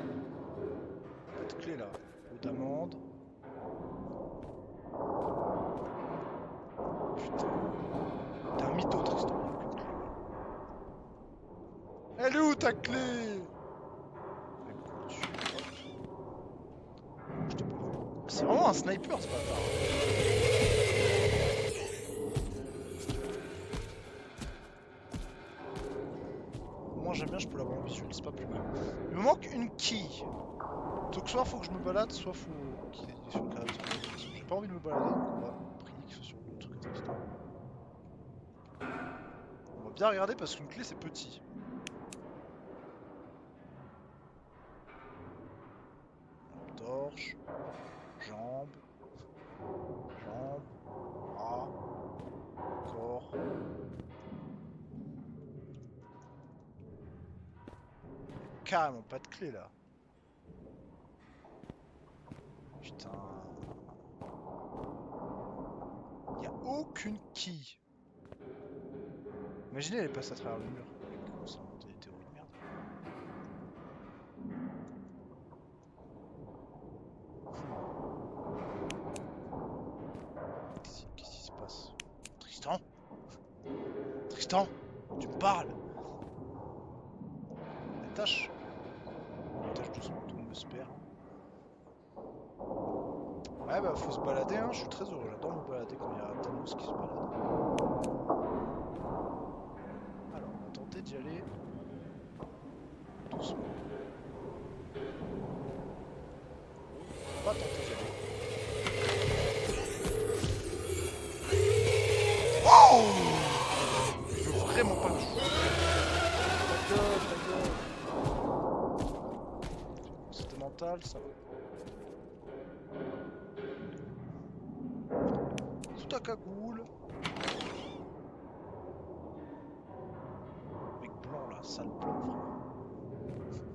Pas de clé là. Eau d'amande. Putain. T'es un mytho, Tristan. Il y a aucune clé. Elle est où ta clé? Elle me court dessus. Hop. Je t'ai pas vu. C'est vraiment un sniper ce bâtard. Moi j'aime bien, je peux l'avoir en visuel, c'est pas plus mal. Il me manque une key. Donc soit faut que je me balade, soit faut qu'il est sur le carré. J'ai pas envie de me balader, donc on va prier qu'il soit sur le truc de Tristan. On va bien regarder parce qu'une clé c'est petit. Torche, jambes, bras, corps. Carrément pas de clé là. Putain. Y'a aucune key. Imaginez elle passe à travers le mur. C'est des théories de merde. Qu'est-ce qui se passe? Tristan? Tristan? Tu me parles? Attache. Attache doucement, tout le monde me se perd. Ouais bah faut se balader hein, je suis très heureux, j'adore me balader quand il y a Thanos qui se balade. Alors on va tenter d'y aller doucement. On va tenter d'y aller. Oh, je veux vraiment pas le jouer. Ta gueule. C'était mental ça. Sous ta cagoule. Mec blanc là, sale blanc frère.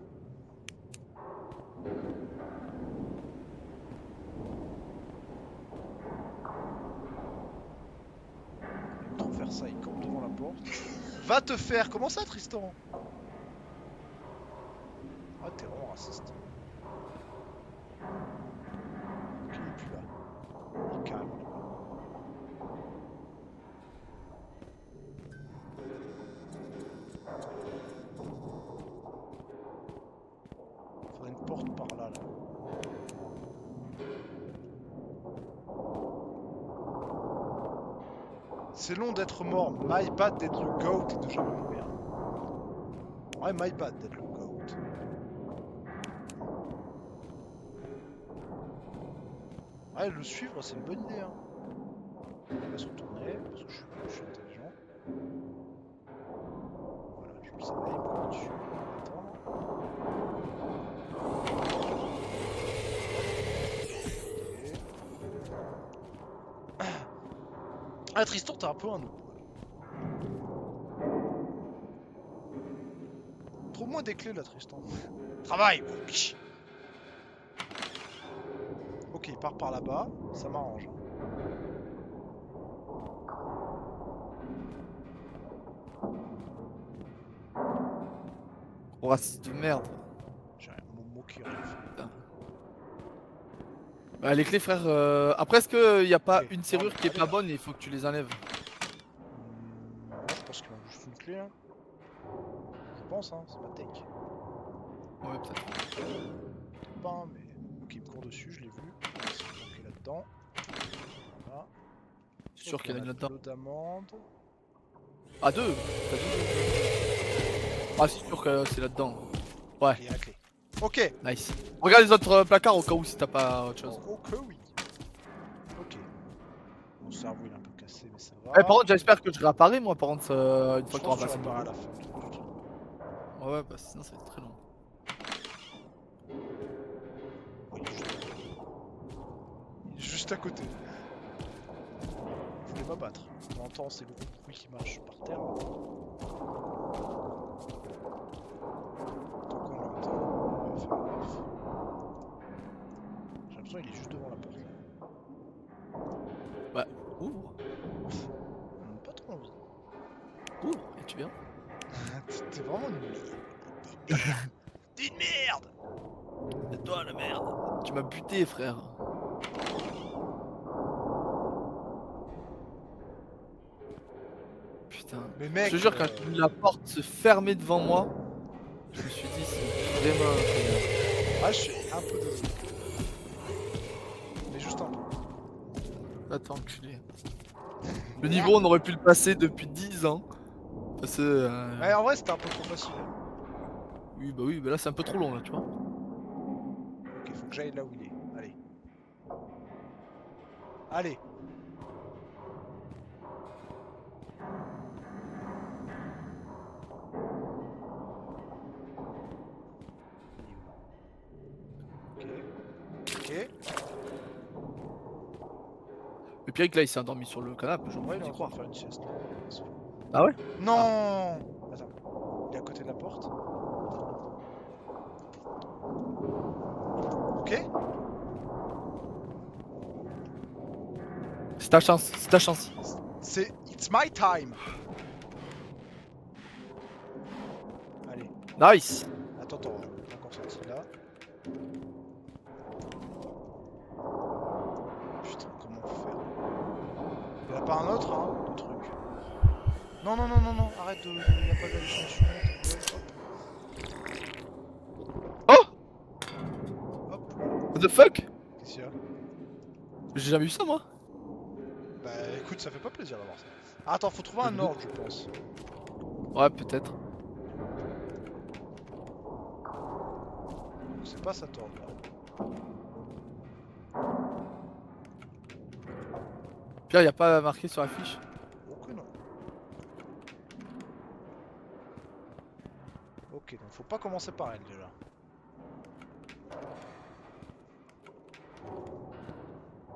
Il aime trop faire ça, il campe devant la porte. Va te faire! Comment ça Tristan? Ah t'es vraiment raciste. Ok, il est plus là. Il est carrément là. Faudrait une porte par là, là. C'est long d'être mort. My bad d'être le GOAT et de jamais mourir. Ouais, my bad d'être lookout. Ouais, le suivre, c'est une bonne idée. Hein. On va se retourner, parce que je suis intelligent. Voilà, je le savais, il me court dessus. Attends. Ah, Tristan, t'es un peu un noob. Trouve-moi des clés là, Tristan. Travaille! Ok, il part par là-bas, ça m'arrange. Oh, race de merde. J'ai mon mot qui arrive. Bah, les clés, frère. Après, est-ce qu'il n'y a pas Ok. une serrure qui est Allez, pas là. bonne et il faut que tu les enlèves? Je pense qu'il manque juste une clé. Hein. Je pense, hein, c'est ma take. Ouais, peut-être. Peut-être pas, hein, mais. Ok, il me court dessus, je l'ai vu. C'est bloqué là-dedans. Voilà. Je suis sûr Ok, qu'il y en a on une là-dedans. de l'eau d'amande. Ah, deux! T'as dit deux. Ah, c'est sûr que c'est là-dedans. Ouais, Ok, il y a la clé. Ok! nice. Regarde les autres placards au cas où si t'as pas autre chose. Oh, que oui. Ok. Mon cerveau il est un peu cassé, mais ça va. Eh, par contre, j'espère que je réapparais moi, par contre, une je fois que pense t'auras que tu passé le répares à niveau. la fin. du truc. Ouais, ouais, bah sinon ça va être très long. Oui, il est juste à côté. Il voulait m'abattre. On entend ces gros bruits qui marchent par terre. Tant qu'on l'entend, on va faire gaffe. J'ai l'impression qu'il est juste devant la porte. Bah, ouvre, Pas trop envie. ouvre, et tu viens. T'es vraiment une merde. T'es une merde. C'est toi la merde. Tu m'as buté, frère. Putain. Mais mec, Je te jure, quand j'ai vu la porte se fermer devant moi, je me suis dit, c'est vraiment incroyable. ah, je suis un peu désolé. Mais juste un peu. Attends, enculé. Le niveau, on aurait pu le passer depuis 10 ans. Parce que. Ouais, en vrai, c'était un peu trop facile. Oui, bah là c'est un peu trop long là, tu vois. Ok, faut que j'aille là où il est. Allez. Allez. Ok. Ok. Le pire, que là il s'est endormi sur le canapé, j'en Ouais, il peux est y en train de croire. faire une sieste. Ah ouais? Non. Attends. Il est à côté de la porte. Ok. C'est ta chance, c'est ta chance. C'est It's my time. Allez. Nice! Attends, on est encore sorti là. Putain, comment faire? Il y en a pas un autre, hein, de truc. Non, arrête de. Il n'y a pas d'hallucination. Oh! Hop. What the fuck? Qu'est-ce qu'il y a? J'ai jamais vu ça moi. Bah écoute, ça fait pas plaisir d'avoir ça. Ah, attends, faut trouver un ordre, je pense. Ouais, peut-être. C'est pas ça ordre là. Pierre, y a pas marqué sur la fiche. Oh que non. Ok, donc faut pas commencer par elle déjà.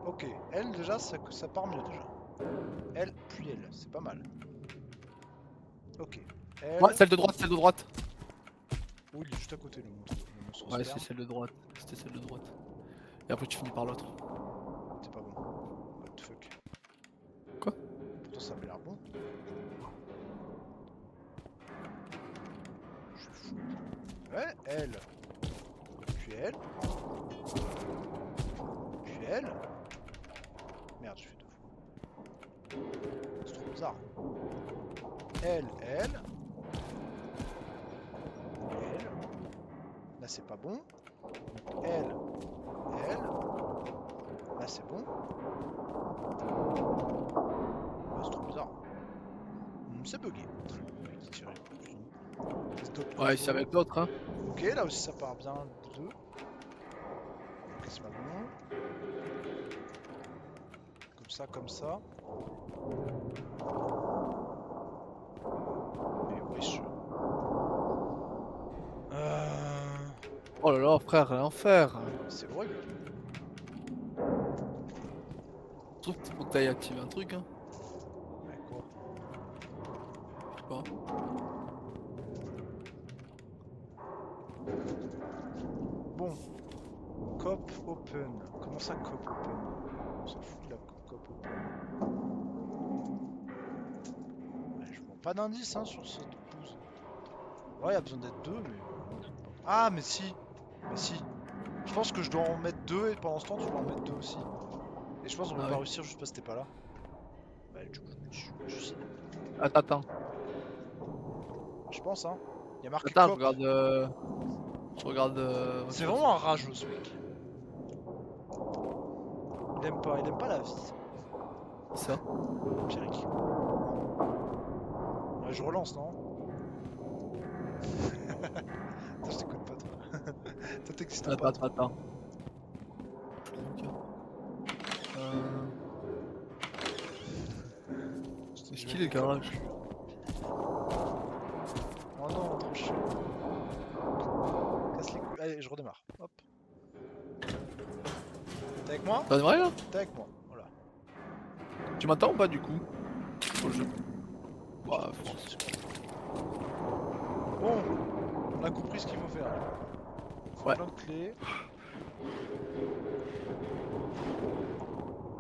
Ok, elle déjà, ça part mieux déjà. Elle, puis elle, c'est pas mal. Ok. Elle... Ouais, celle de droite, celle de droite. Oh, il est juste à côté le monstre Ouais, sperme. c'est celle de droite. C'était celle de droite. Et après tu finis par l'autre. C'est pas bon. What the fuck. Quoi? Pourtant ça avait l'air bon. Je suis fou. Ouais, elle. Puis elle. Puis elle. Merde, je fais deux fois. C'est trop bizarre. Elle. Elle. Là c'est pas bon. Elle. Là c'est bon. Ouais, c'est trop bizarre. C'est bugué. Ouais, c'est avec l'autre, hein. Ok, là aussi ça part bien, 2. Ok, c'est pas bon. Comme ça, comme ça. Et wesh. Oh là là, frère, l'enfer. C'est horrible. Je trouve qu'il faut que t'ailles activer un truc, hein. Ouais, quoi. Je sais pas. Bon. Cop open. Comment ça, cop open? On s'en fout de la cop open. Ouais, je vois pas d'indice hein, sur cette pelouse. Ouais, il y a besoin d'être 2, mais. Ah, mais si! Mais si! Je pense que je dois en mettre 2 et pendant ce temps, tu dois en mettre 2 aussi. Et je pense qu'on va Ah pas ouais. réussir juste parce que t'es pas là. Bah, du coup, Attends. je pense, hein. Il y a marqué Attends, cop. je regarde. Je regarde. C'est vraiment un rageux ce mec. Il aime pas la vie. Ça. Pierrick. Ouais, je relance, non? Toi, je t'écoute pas, toi. Toi, t'existes pas. Attends. C'est Je qui vais le garage? Oh non, trop chaud. Casse les couilles. Allez, je redémarre. Hop. T'es avec moi? T'as démarré là? T'es avec moi. Voilà. Tu m'entends ou pas du coup? Sur le jeu. Bah, France. Bon, on a compris ce qu'il faut faire. Faut Ouais. plein de clés.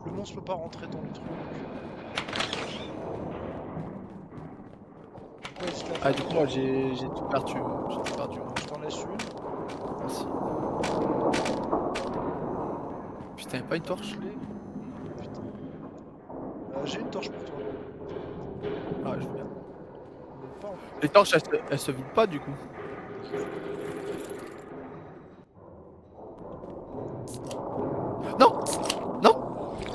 Le monstre peut pas rentrer dans le truc. Pourquoi est-ce qu'il a Ah, fait du coup, moi j'ai tout perdu. J'ai tout perdu. Moi. Je t'en laisse une. Merci. Putain, y'a pas une torche? Clé. Putain. J'ai une torche pour toi. Ah, je veux bien. Mais pas en fait. Les torches elles se vident pas du coup. Non! Non!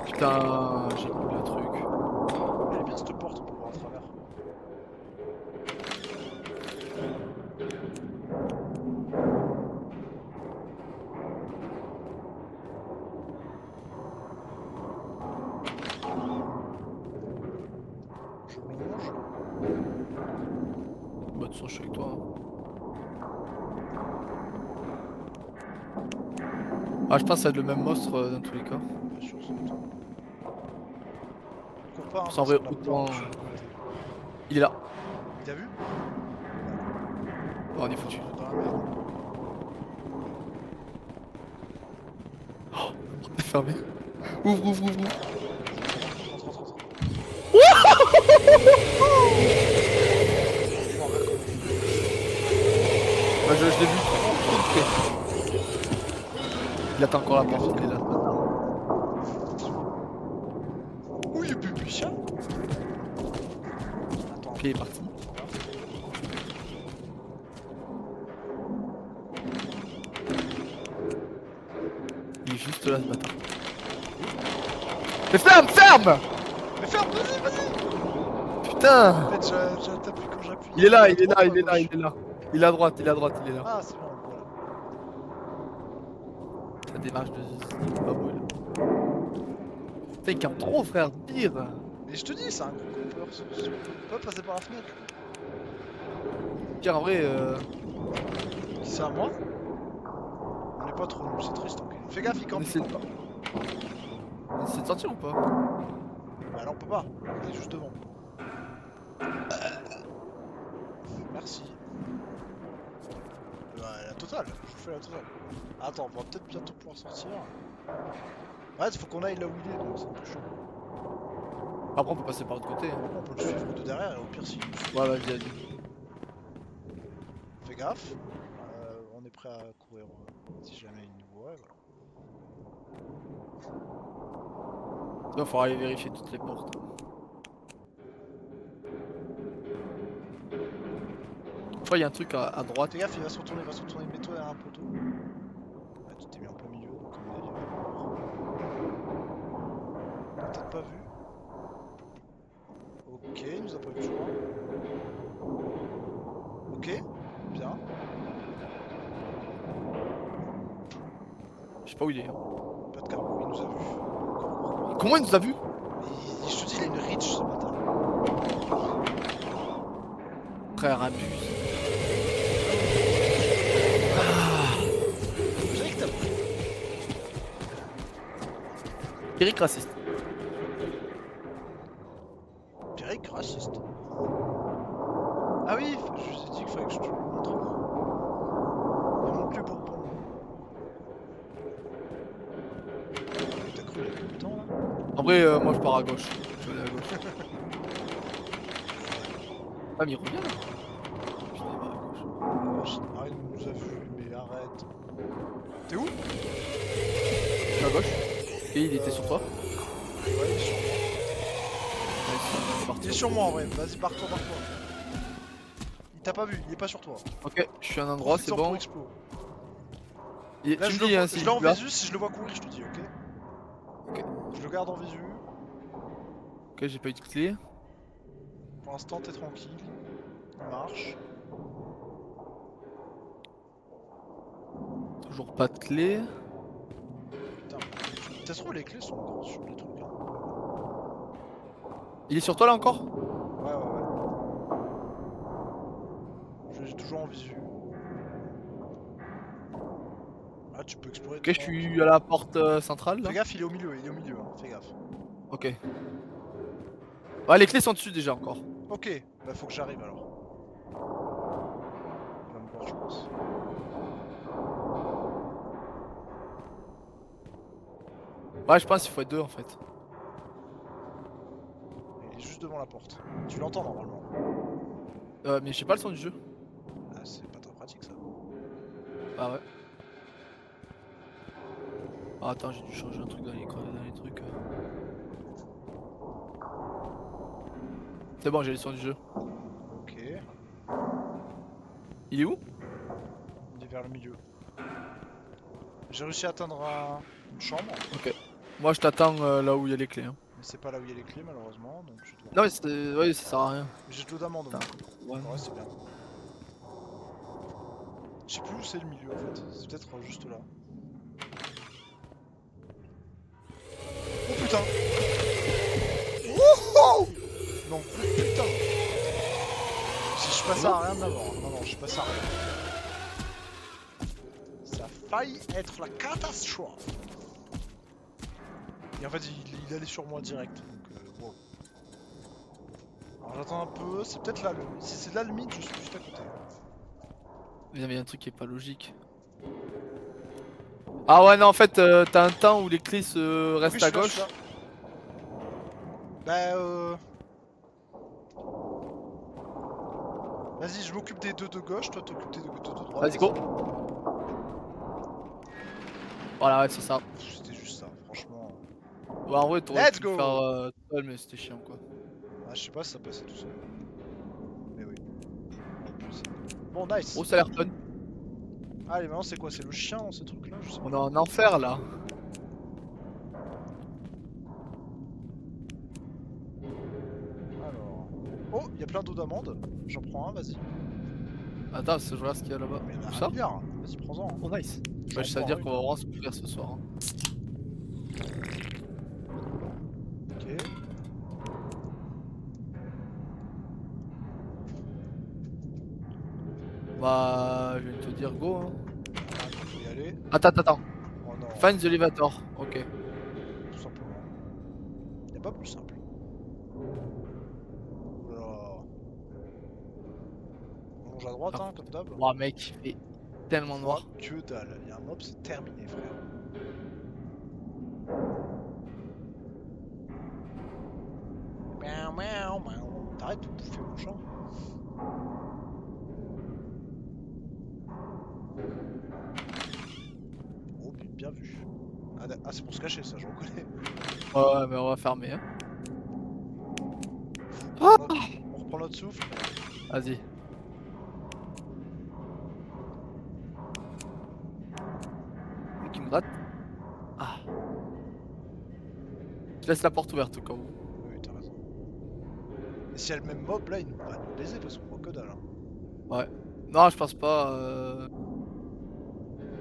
Putain, j'ai coupé le truc. Elle est bien cette porte pour voir à travers. Je longe. Bah, de toute façon, je suis avec toi. Hein. Ah, je pense que ça va être le même monstre dans tous les cas. Bien sûr, c'est tout. Cours pas, hein, Sans parce vrai, qu'on a autant- plein de choses. Il est là. T'as vu? Oh, on est foutu. Dans la merde. C'est fermé. Ouvre. Rentre, rentre, rentre. Bah, je l'ai vu. Il attend encore la porte. Il est là. Ouh, il y a plus de chat. Attends. Ok, il est parti. Il est juste là, ce bâtard. Mais ferme! Mais ferme, vas-y! Putain! En fait, t'appuies quand j'appuie. Il est là. À droite ou à gauche? Il est à droite, il est là. Ah, c'est bon, voilà. La démarche de pas beau là. Putain, il campe trop, frère, pire! Mais je te dis, c'est un gros campeur. On peut pas passer par la fenêtre. Pire, en vrai, C'est à moi? On est pas trop nous, c'est triste. Ok. Fais gaffe, il campe. essaie de sortir ou pas? Bah là, on peut pas. On est juste devant. Merci. La totale. Je vous fais la totale. Attends, on va peut-être bientôt pouvoir sortir. Ouais, il faut qu'on aille là où il est, donc c'est un peu chaud. Après, on peut passer par l'autre côté. Hein. On peut le suivre de derrière et au pire, s'il nous suit. Ouais, vas-y. Fais gaffe. On est prêt à courir si jamais il nous voit. Voilà. Il faudra aller vérifier toutes les portes. Je crois qu'il y a un truc à droite. Fais gaffe, il va se retourner, mets-toi derrière un poteau. Ouais, tu t'es mis en plein milieu, donc à mon avis, il va mort. T'as peut-être pas vu. Ok, il nous a pas vu, je crois. Ok. pas où il est. Hein. Pas de carreau, il nous a vus. Comment il nous a vu? Je te dis, il a une reach ce matin. Frère, abuse. Je savais que t'as pris. Eric raciste. Pierrick raciste. Ah oui, je vous ai dit qu'il fallait que je te le montre. Il monte le bourbon. T'as cru il y a combien de temps là? En vrai, moi je pars à gauche. Je vais aller à gauche. Ah, mais il revient là. Putain, il va à gauche. Ah, il nous a vu, mais arrête. T'es où? Je suis à gauche. Et il était sur toi. Ouais, il est sur moi. Ouais, Il est sur moi en vrai, vas-y, barre-toi, barre-toi. Il t'a pas vu, il est pas sur toi. Ok, je suis à un endroit, c'est Profite-en bon. pour explo. Tu Là, me je dis le hein, vois- si je l'ai en là. visu, si je le vois courir, je te dis, ok? Ok. Je le garde en visu. Ok, j'ai pas eu de clé. Pour l'instant, t'es tranquille. Il marche. Toujours pas de clé. Putain, ça se trouve, les clés sont encore sur les trucs. Hein. Il est sur toi là encore? Ouais, ouais, ouais. Je l'ai toujours en visu. Ah, tu peux explorer. Ok, je suis à la porte centrale là. Fais gaffe, il est au milieu, hein. Fais gaffe. Ok. Ouais, les clés sont dessus déjà encore. Ok, bah faut que j'arrive alors. Il va me voir, je pense. Ouais, je pense qu'il faut être deux en fait. Il est juste devant la porte. Tu l'entends normalement. Mais j'ai pas le son du jeu. Ah, c'est pas très pratique ça. Ah ouais. Ah, attends, j'ai dû changer un truc dans les trucs. C'est bon, j'ai le son du jeu. Ok. Il est où? Il est vers le milieu. J'ai réussi à atteindre une chambre, Ok. Moi je t'attends là où il y a les clés. Hein. mais c'est pas là où il y a les clés malheureusement, donc je dois. Non mais ouais, ça sert à rien. Mais j'ai de l'eau d'amande. Putain. moi. Ouais. Ouais, c'est bien. Je sais plus où c'est le milieu en fait. C'est peut-être juste là. Oh putain! Wouhou! Non, putain! Si je passe à rien d'abord. Non, non, je passe à rien. Ça a failli être la catastrophe. Et en fait, il allait sur moi direct. Donc, wow. Alors j'attends un peu. C'est peut-être là. Si c'est là le mid, je suis juste à côté. Mais il y a un truc qui est pas logique. Ah ouais, non, en fait, t'as un temps où les clés se restent Oui, je à suis là, je gauche. suis là. Bah Vas-y, je m'occupe des deux de gauche, toi t'occupes des deux de droite. Vas-y, go. Voilà, ouais, c'est ça. C'était juste ça, franchement. Ouais, en vrai, t'aurais Let's pu le go. faire tout seul, mais c'était chiant quoi. Ah, je sais pas si ça passait tout seul. Mais oui. Bon, nice. Oh, ça a l'air fun. Allez, maintenant c'est quoi? C'est le chien dans ce truc là? Je sais pas. On est en enfer là. Alors. Oh, il y a plein d'eau d'amande. J'en prends un, vas-y. Attends, je regarde ce qu'il y a là-bas. Mais il y en a Où ça? un milliard. Vas-y, prends-en. Oh, nice. J'en Bah, ça veut prends dire une. qu'on va vraiment se couvrir ce soir. Hein. Ok. Bah, je viens de te dire go. Hein. Ah, faut y aller. Attends. Oh non. Find the elevator. Ok. Tout simplement. Y'a pas plus simple. Oh là là. On longe à droite, Ah. hein, comme d'hab. Ouah, mec, il fait tellement noir. Que dalle. Y'a un mob, c'est terminé, frère. Miaou, miaou, miaou. T'arrêtes de bouffer mon chat. Oh, bien vu. Ah, c'est pour se cacher, ça, je reconnais. Ouais, mais on va fermer. Hein. On reprend notre souffle. Vas-y. Qui me gratte. Ah. Je laisse la porte ouverte au cas où. Oui, t'as raison. Et si y a le même mob, là, il va nous baiser parce qu'on voit que dalle. Hein. Ouais. Non, je pense pas.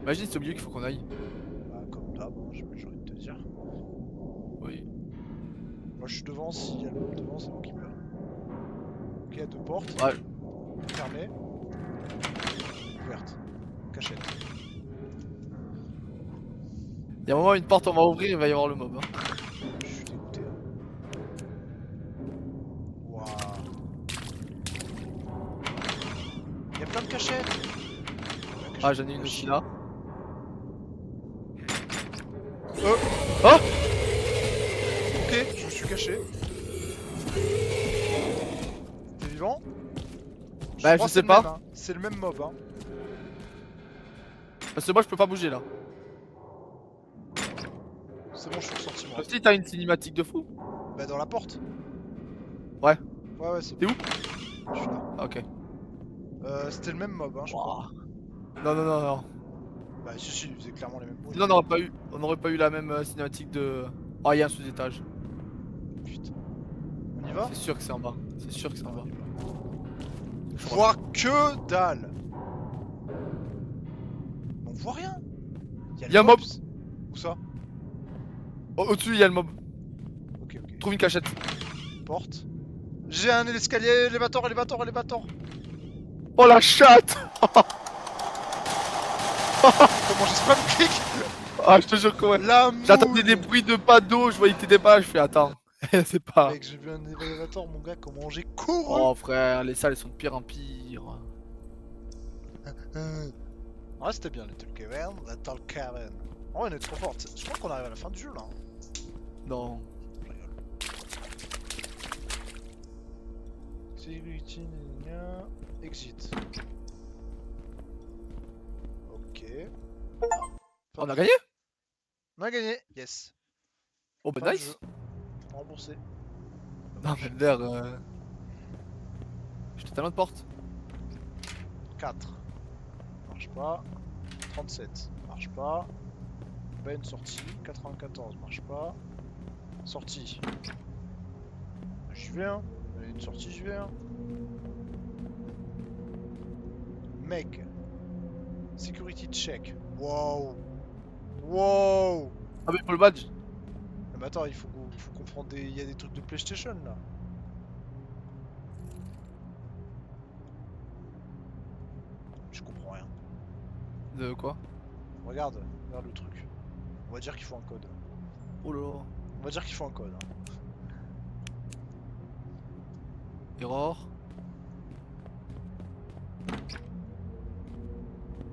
Imagine, c'est au milieu qu'il faut qu'on aille. Bah, comme Moi je suis devant, s'il y a le mob devant, c'est moi qui meurs. Ok, il y a 2 portes. Ouais. Fermées. Ouverte. Cachette. Il y a un moment, une porte, on va ouvrir, il va y avoir le mob. Hein. Je suis dégoûté. Waouh. Il y a plein de cachettes. Ah, j'en ai une aussi là. Oh. Ok, je me suis caché. T'es vivant? Bah, crois je que sais c'est le pas. même, hein. C'est le même mob, hein. Parce que moi, je peux pas bouger là. C'est bon, je suis ressorti moi. Si t'as une cinématique de fou. Bah, dans la porte. Ouais. Ouais, c'est T'es bon. où? Je suis là. Ah, ok. C'était le même mob, hein, je crois. Non, non, non, non. Bah, si, il faisait clairement les mêmes bruits. Sinon, on aurait pas eu la même cinématique de. Oh, il y a un sous-étage. Putain. On y va? C'est sûr que c'est en bas. C'est sûr que c'est en bas. Je vois que dalle. On voit rien. Y a un mob. Où ça? Oh, au-dessus, il y a le mob. Ok, ok. Trouve une cachette. Porte. J'ai un escalier, élévateur, élévateur, élévateur. Oh la chatte. Comment j'ai spam click? Ah, je te jure que ouais. La J'attendais des bruits de pas d'eau, je voyais que t'étais pas, je fais attends. C'est pas. Mec, j'ai vu un élévateur, mon gars, comment j'ai couru. Oh frère, les salles elles sont de pire en pire. Ouais, c'était bien, Little Cavern, Little Cavern. Oh, on est trop fort. Je crois qu'on arrive à la fin du jeu là. Non. Je rigole. Security, gna, exit. Ok. On a gagné? On a gagné, yes. Oh bah Fin du nice. jeu. Remboursé. Non mais l'air. J'étais tellement de porte. 4. Marche pas. 37. Marche pas. Ben sortie. 94. Marche pas. Sortie. J'y vais hein. Une sortie, j'y vais hein. Mec. Security check. Wow. Wow. Ah mais pour le badge. Mais attends, il faut qu'on prenne des. Il y a des trucs de PlayStation là. Je comprends rien. De quoi? Regarde le truc. On va dire qu'il faut un code. Oh là là. On va dire qu'il faut un code. Hein. Error.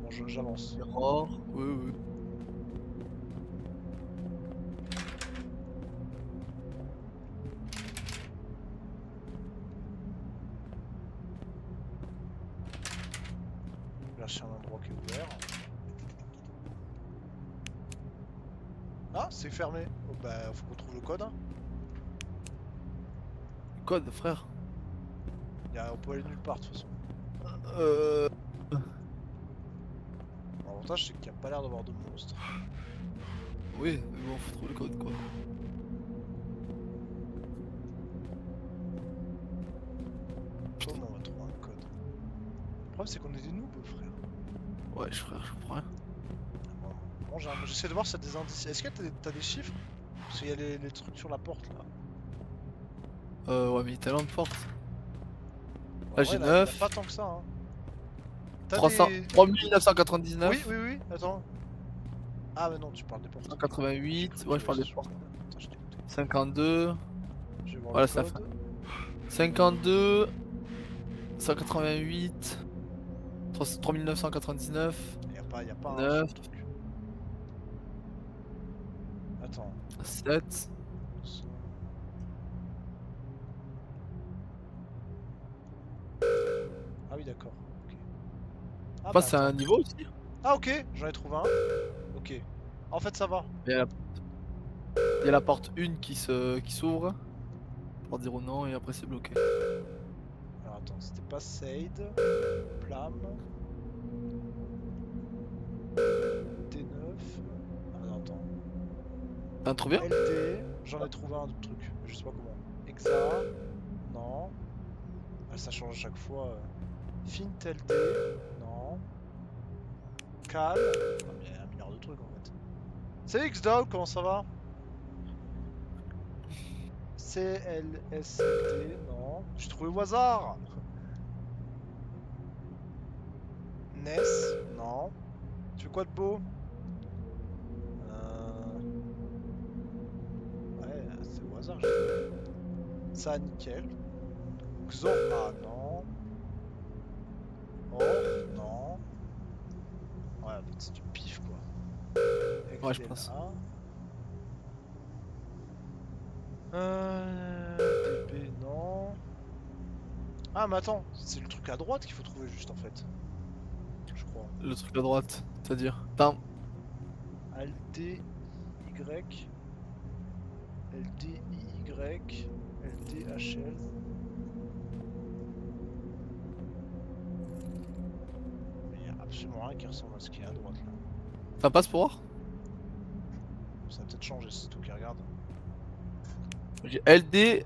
Bon, j'avance. Error. Oui, oui. Là, c'est un endroit qui est ouvert. Ah, c'est fermé. Oh, bah, faut qu'on trouve le code. Hein. Code, frère. On peut aller nulle part de toute façon. Euh. L'avantage, c'est qu'il n'y a pas l'air d'avoir de monstres. Oui, mais bon, faut trouver le code quoi. Comment on va trouver un code? Le problème, c'est qu'on est des noobs, frère. Ouais, frère, je comprends rien. Bon, j'essaie de voir s'il y a des indices. Est-ce que t'as des chiffres? Parce qu'il y a les trucs sur la porte là. Ouais, mais il y a tellement de portes. En Là, vrai, j'ai y a 9. pas tant que ça. Hein. T'as 300... des- 3999. Oui, oui, oui. Attends. Ah, mais non, tu parles des portes. 188. Ouais, je parle des portes. Attends, je t'ai écouté. 52. Je vais voir Voilà, le c'est la code. 52. 188. 3999. Y a pas un 9. truc. Attends. 7. Ah oui, d'accord. Ok. Ah, Pas c'est attends. un niveau aussi. Ah, ok, j'en ai trouvé un. Ok. En fait, ça va. Il y a la porte 1 qui s'ouvre. Pour dire non et après c'est bloqué. Alors attends, c'était pas Sade. Plam. T9. Ah non, attends. T'as trouvé un? LD. J'en ai trouvé un autre truc. Je sais pas comment. Exa. Non. Ah, ça change à chaque fois. Fint LD. Non. Cal. Ah, mais il y a un milliard de trucs en fait. Salut Xdog, comment ça va? CLSLT, non. J'ai trouvé au hasard. Ness, non. Tu fais quoi de beau? Ouais, c'est au hasard. J'ai trouvé. Ça, nickel. Xor, ah non. Oh, non. Ouais, en fait, c'est du pif quoi. Ouais, je pense. DB, non. Ah, mais attends, c'est le truc à droite qu'il faut trouver juste en fait. Je crois. Le truc à droite, c'est-à-dire. Attends, Alt Y. LDIY. LDHL. Mais il y a absolument rien qui ressemble à ce qui est à droite là. ça passe pour voir. Ça va peut-être changer, c'est tout qui regarde. J'ai LD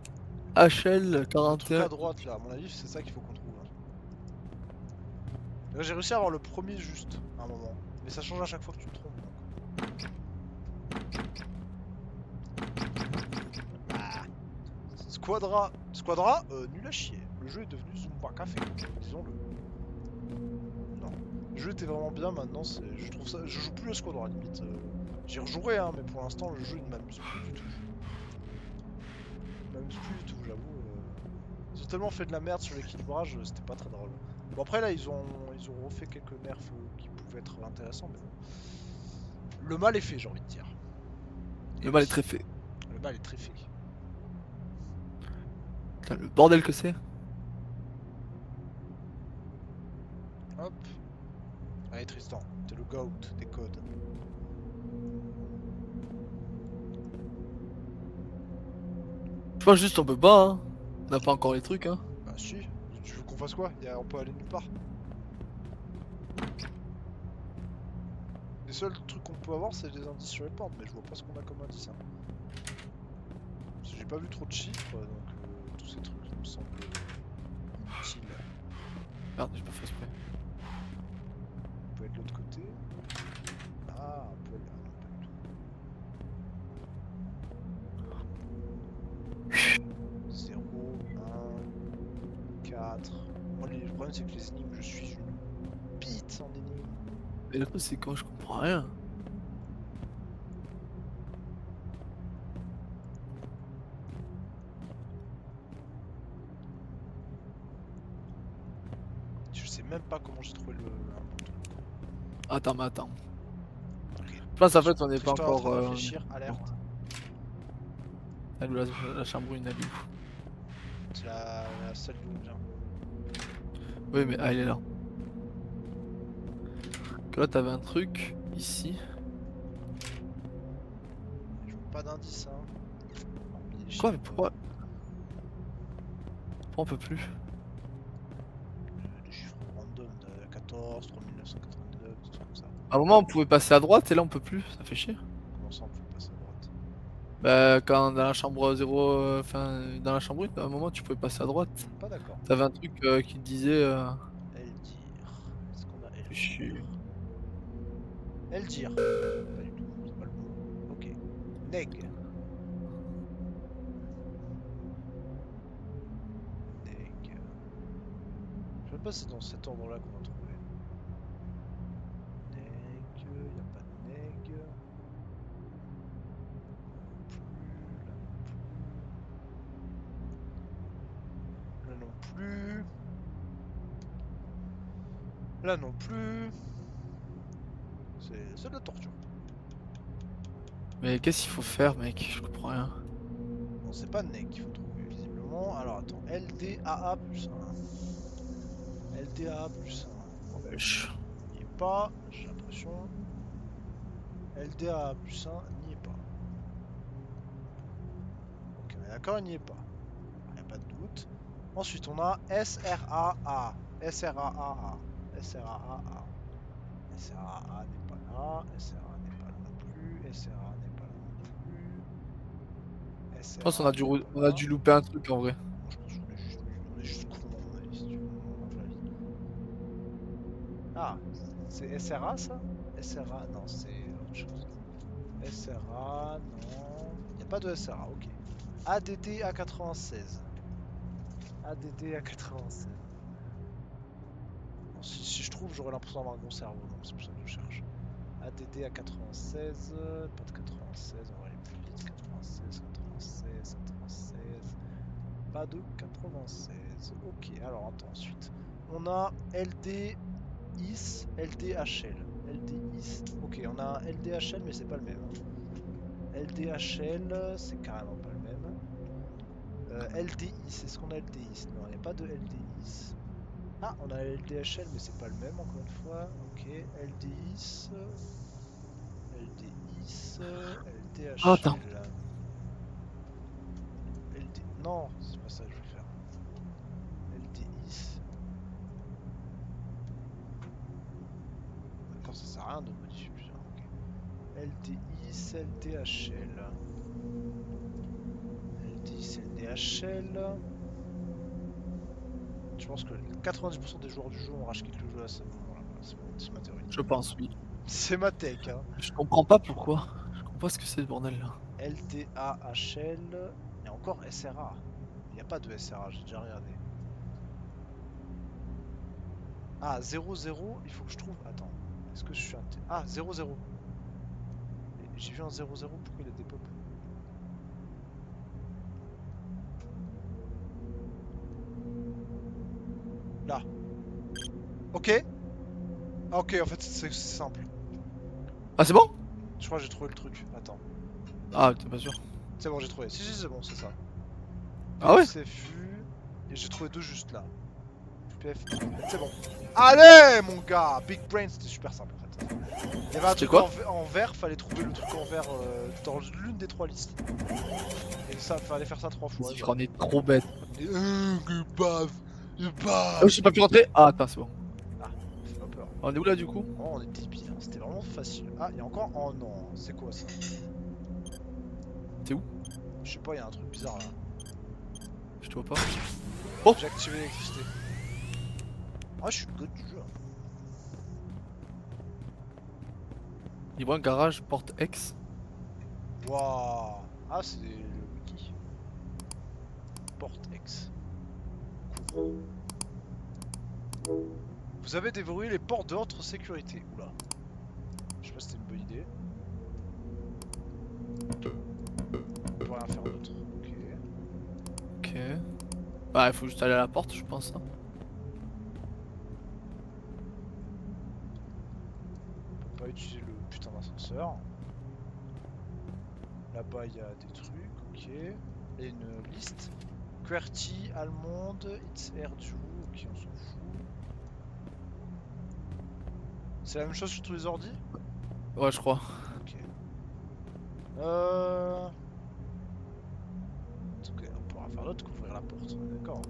HL Le truc 41. à droite là, à mon avis, c'est ça qu'il faut qu'on trouve. Là, j'ai réussi à avoir le premier juste à un moment. Mais ça change à chaque fois que tu te trompes. Ah. Squadra, nul à chier. Le jeu est devenu Zumba Café, disons-le. Non. Le jeu était vraiment bien, maintenant je trouve ça. Je joue plus à Squadra limite. J'y rejouerai hein, mais pour l'instant le jeu ne m'amuse plus du tout. Il m'amuse plus du tout, j'avoue. Ils ont tellement fait de la merde sur l'équilibrage, c'était pas très drôle. Bon après là ils ont refait quelques nerfs qui pouvaient être intéressants, mais bon. Le mal est fait, j'ai envie de dire. Le mal est très fait. Le mal est très fait. Putain, le bordel que c'est. Hop. Allez Tristan, t'es le GOAT des codes. Je pense juste on peut pas, hein. On n'a pas encore les trucs, hein. Bah si, tu veux qu'on fasse quoi? On peut aller nulle part. Les seuls trucs qu'on peut avoir c'est des indices sur les portes, mais je vois pas ce qu'on a comme indice. Hein. Parce que j'ai pas vu trop de chiffres, donc tous ces trucs me semblent inutiles. Merde, j'ai pas fait exprès. On peut être de l'autre côté. Ah, on peut aller... Ah, non, pas du tout. 0, 1, 4... Moi, le problème c'est que les énigmes, je suis une bite en énigmes. Et le truc c'est quand je comprends rien. Je sais même pas comment j'ai trouvé le... un bouton. Attends, mais attends. Ok. Je pense en fait on n'est pas Tristan est en encore. train de réfléchir, alerte. Elle la chambre une, elle est où? C'est la salle d'où on vient. Oui, mais elle est là. Que là t'avais un truc ici. Je vois pas d'indice, hein. Hormis les Quoi, mais chiffres, pourquoi? Pourquoi on peut plus? des chiffres random de 14, 3989, des trucs comme ça. À un moment on pouvait passer à droite et là on peut plus, ça fait chier. Comment ça on peut passer à droite? Bah quand dans la chambre 0, enfin dans la chambre 1, à un moment tu pouvais passer à droite. Pas d'accord. T'avais un truc qui te disait Eldir. Est-ce qu'on a Eldir? chier. Eldir. Pas du tout, c'est pas le mot. Ok. Neg. Neg. Je sais pas si c'est dans cet ordre-là qu'on a trouvé. Neg. Y'a pas de neg. Là non plus. Là non plus. C'est de la torture. Mais qu'est-ce qu'il faut faire mec? Je comprends rien. Non, c'est pas neg qu'il faut trouver visiblement. Alors attends, LDAA plus 1. LDAA plus 1. Wesh. N'y est pas, j'ai l'impression. LDAA plus 1 n'y est pas. Ok, on est d'accord, il n'y est pas. Il n'y a pas de doute. Ensuite, on a SRAA. SRAA. SRAA. SRAA n'est pas là. SRA n'est pas là non plus. SRA n'est pas là non plus. Je pense qu'on a dû, n'est pas on a là. dû louper un truc en vrai. Moi, je pense qu'on est juste nuls. On est juste con, à mon avis, si tu veux mon avis. Ah, c'est SRA ça? SRA, non, c'est autre chose. SRA, non. Il n'y a pas de SRA, ok. ADD A96. ADD A96. Bon, si je trouve, j'aurai l'impression d'avoir un bon cerveau, donc c'est pour ça que je cherche. ADD A96, pas de 96, on va aller plus vite. 96, 96, 96. Pas de 96. Ok, alors attends, ensuite. On a LD IS, LDHL. LDIS. Ok, on a un LDHL, mais c'est pas le même. LDHL, c'est carrément pas le même. LDIS, est-ce qu'on a LDIS? Non, il n'y a pas de LDIS. Ah, on a LDHL, mais c'est pas le même, encore une fois. Ok, LDIS. LDIS. Ah, attends. LDHL. LD... Non, c'est pas ça que je veux faire. LDIS. D'accord, ça sert à rien de modifier plusieurs. Ok. LDIS, LDHL. LDIS, LDHL. Je pense que 90% des joueurs du jeu ont racheté quelques jeux à ce moment-là. Voilà, c'est ma théorie. Je pense, oui. C'est ma tech, hein. Je comprends pas pourquoi. Je comprends pas ce que c'est ce bordel là. LDAHL et encore SRA. Il n'y a pas de SRA, j'ai déjà regardé. Ah, 0-0, il faut que je trouve. Attends, est-ce que je suis un. Ah, 0-0. J'ai vu un 0-0, pourquoi il a des pop? Là. Ok. Ah, ok, en fait, c'est simple. Ah, c'est bon? Je crois que j'ai trouvé le truc. Attends. Ah, t'es pas sûr. C'est bon, j'ai trouvé. Si, si, c'est bon, c'est ça. Ah ouais? PFCFU. Et j'ai trouvé deux juste là. PF. C'est bon. Allez, mon gars! Big Brain, c'était super simple en fait. Il y avait un C'était truc quoi? en vert, fallait trouver le truc en vert dans l'une des trois listes. Et ça, fallait faire ça 3 fois. Je crois qu'on est trop bête. Et que bave! Ah, j'ai pas pu rentrer. Ah, attends, c'est bon. Ah, fais pas peur. On est où là du coup? Oh, on est débile, hein. C'était vraiment facile. Ah, il y a encore. Oh non, c'est quoi ça? T'es où? Je sais pas, il y a un truc bizarre là. Je te vois pas. Oh! J'ai activé l'électricité. Ah, je suis le god du jeu. Hein. Il voit un garage, porte X. Waouh! Ah, c'est le wiki. Porte X. Couvre. Vous avez déverrouillé les portes de votre sécurité. Oula. Je sais pas si c'était une bonne idée. On peut rien faire d'autre. Ok. Ok. Bah, il faut juste aller à la porte, je pense. Hein. On peut pas utiliser le putain d'ascenseur. Là-bas, il y a des trucs. Ok. Il y a une liste. QWERTY, allemande, it's air du. Ok, on s'en fout. C'est la même chose sur tous les ordis? Ouais, je crois. Ok. Ok, on pourra faire d'autre qu'ouvrir la porte, on est d'accord.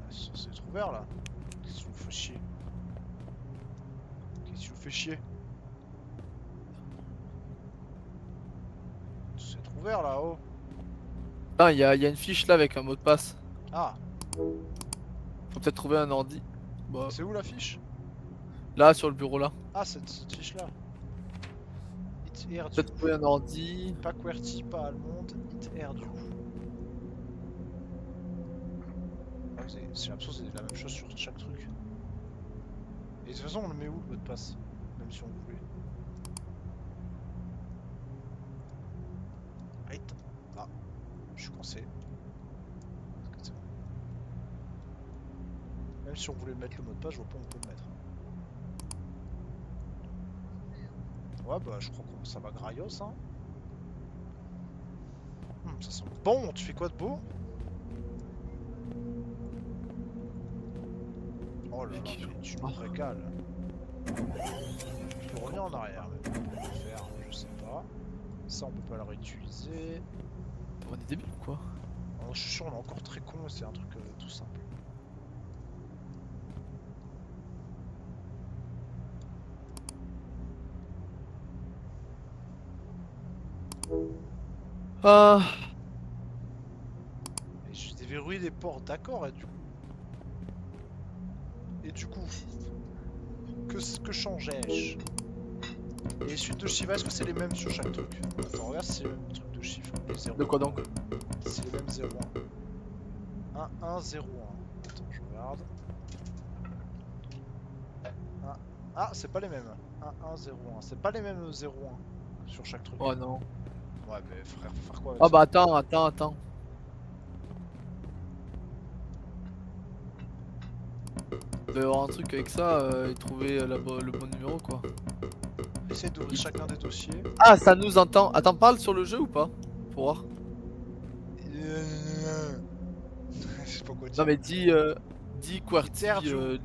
Ah, c'est censé être ouvert là. Qu'est-ce qui nous fait chier? Qu'est-ce qui nous fait chier? C'est censé être ouvert là-haut. Ah, il y a une fiche là avec un mot de passe. Ah, Faut peut-être trouver un ordi. Bah, c'est où la fiche? là, sur le bureau là. Ah, cette fiche là. It's air du. Peut-être trouver un ordi. Pas QWERTY, pas allemande, it's air du. Ah, j'ai l'impression que c'est la même chose sur chaque truc. Et de toute façon, on le met où le mot de passe? Même si on voulait. Aïe. Ah, je suis coincé. Ok, c'est bon. Même si on voulait mettre le mot de passe, je vois pas où on peut le mettre. Ouais, bah je crois que ça va graillos, hein. Ça sent bon, tu fais quoi de beau? Oh là là, mais tu me régales. Je peux revenir en arrière, mais on peut le faire, je sais pas. Ça, on peut pas le réutiliser. On est débile ou quoi? Oh, je suis sûr, on est encore très con, c'est un truc tout simple. Ah. Et je déverrouille les portes, d'accord, et du coup. que changeais-je? Et les suites de chiffres, est-ce que c'est les mêmes sur chaque truc? Attends, regarde si c'est les mêmes trucs de chiffres. Les 0. De quoi donc? C'est les mêmes 0, 1. 1, 1, 0, 1. Attends, je regarde. Ah, c'est pas les mêmes. 1, 1, 0, 1. C'est pas les mêmes 0, 1 sur chaque truc. Oh non. Ouais, mais frère, faut faire quoi avec Ah ça? bah attends. Il doit y avoir un truc avec ça et trouver le bon numéro quoi. Essaye d'ouvrir chacun des dossiers. Ah, ça nous entend. Attends, parle sur le jeu ou pas? Pour voir. Je sais pas quoi dire. Non mais dis QWERTY. Interview.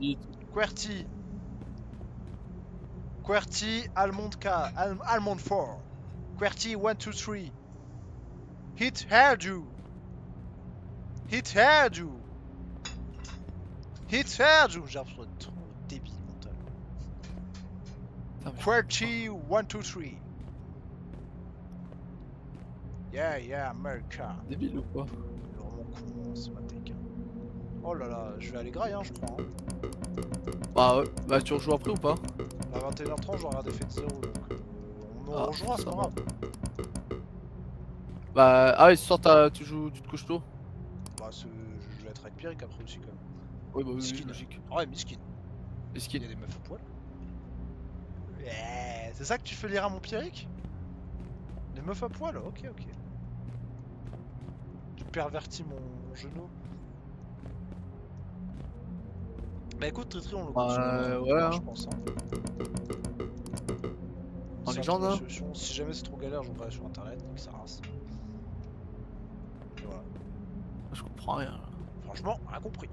QWERTY, Almond 4. QWERTY 1, 2, 3. Hit hairdo. Hit hairdo. Hit hairdo. J'ai l'impression d'être trop débile mental. Putain, mais- QWERTY 1, 2, 3. Yeah, America. Débile ou quoi? Il est vraiment con, ce matek. Oh là là, je vais aller graille, hein, je crois. Hein. Bah ouais. Bah tu rejoues après ou pas? À 21h30, j'aurai des faits de 0. Donc, on Ah, rejoindra, c'est ça pas va. grave. Bah ah ouais, ce soir tu te couches tôt? Bah, je vais être avec Pierrick après aussi, quand même. Oui bah oui, Miskin. logique. Ouais, miskin. Et Il y skin. a des meufs au poil. Yeah, c'est ça que tu fais lire à mon Pierrick? Des meufs à poil? Ok. Tu pervertis mon genou. Bah écoute, Tritri, on le continue. ouais, Je hein. pense. Hein. En Ça, légende, trouver hein. une solution. Si jamais c'est trop galère, je regarde sur internet, nique sa race. Et voilà. Je comprends rien. Là. Franchement, rien compris.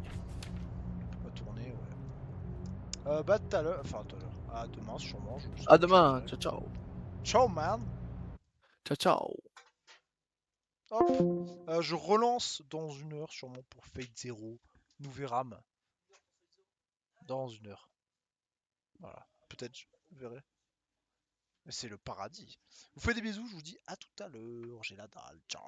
On va tourner, ouais. Bah tout à l'heure, enfin tout à l'heure. À demain sûrement. Je sais À pas, demain, je te ciao dirai. ciao. Ciao man. Ciao. Hop. Je relance dans 1 heure sûrement pour Fate 0. Nous verrons. Dans 1 heure. Voilà. Peut-être, je verrai. Mais c'est le paradis. Je vous fais des bisous, je vous dis à tout à l'heure. J'ai la dalle. Ciao.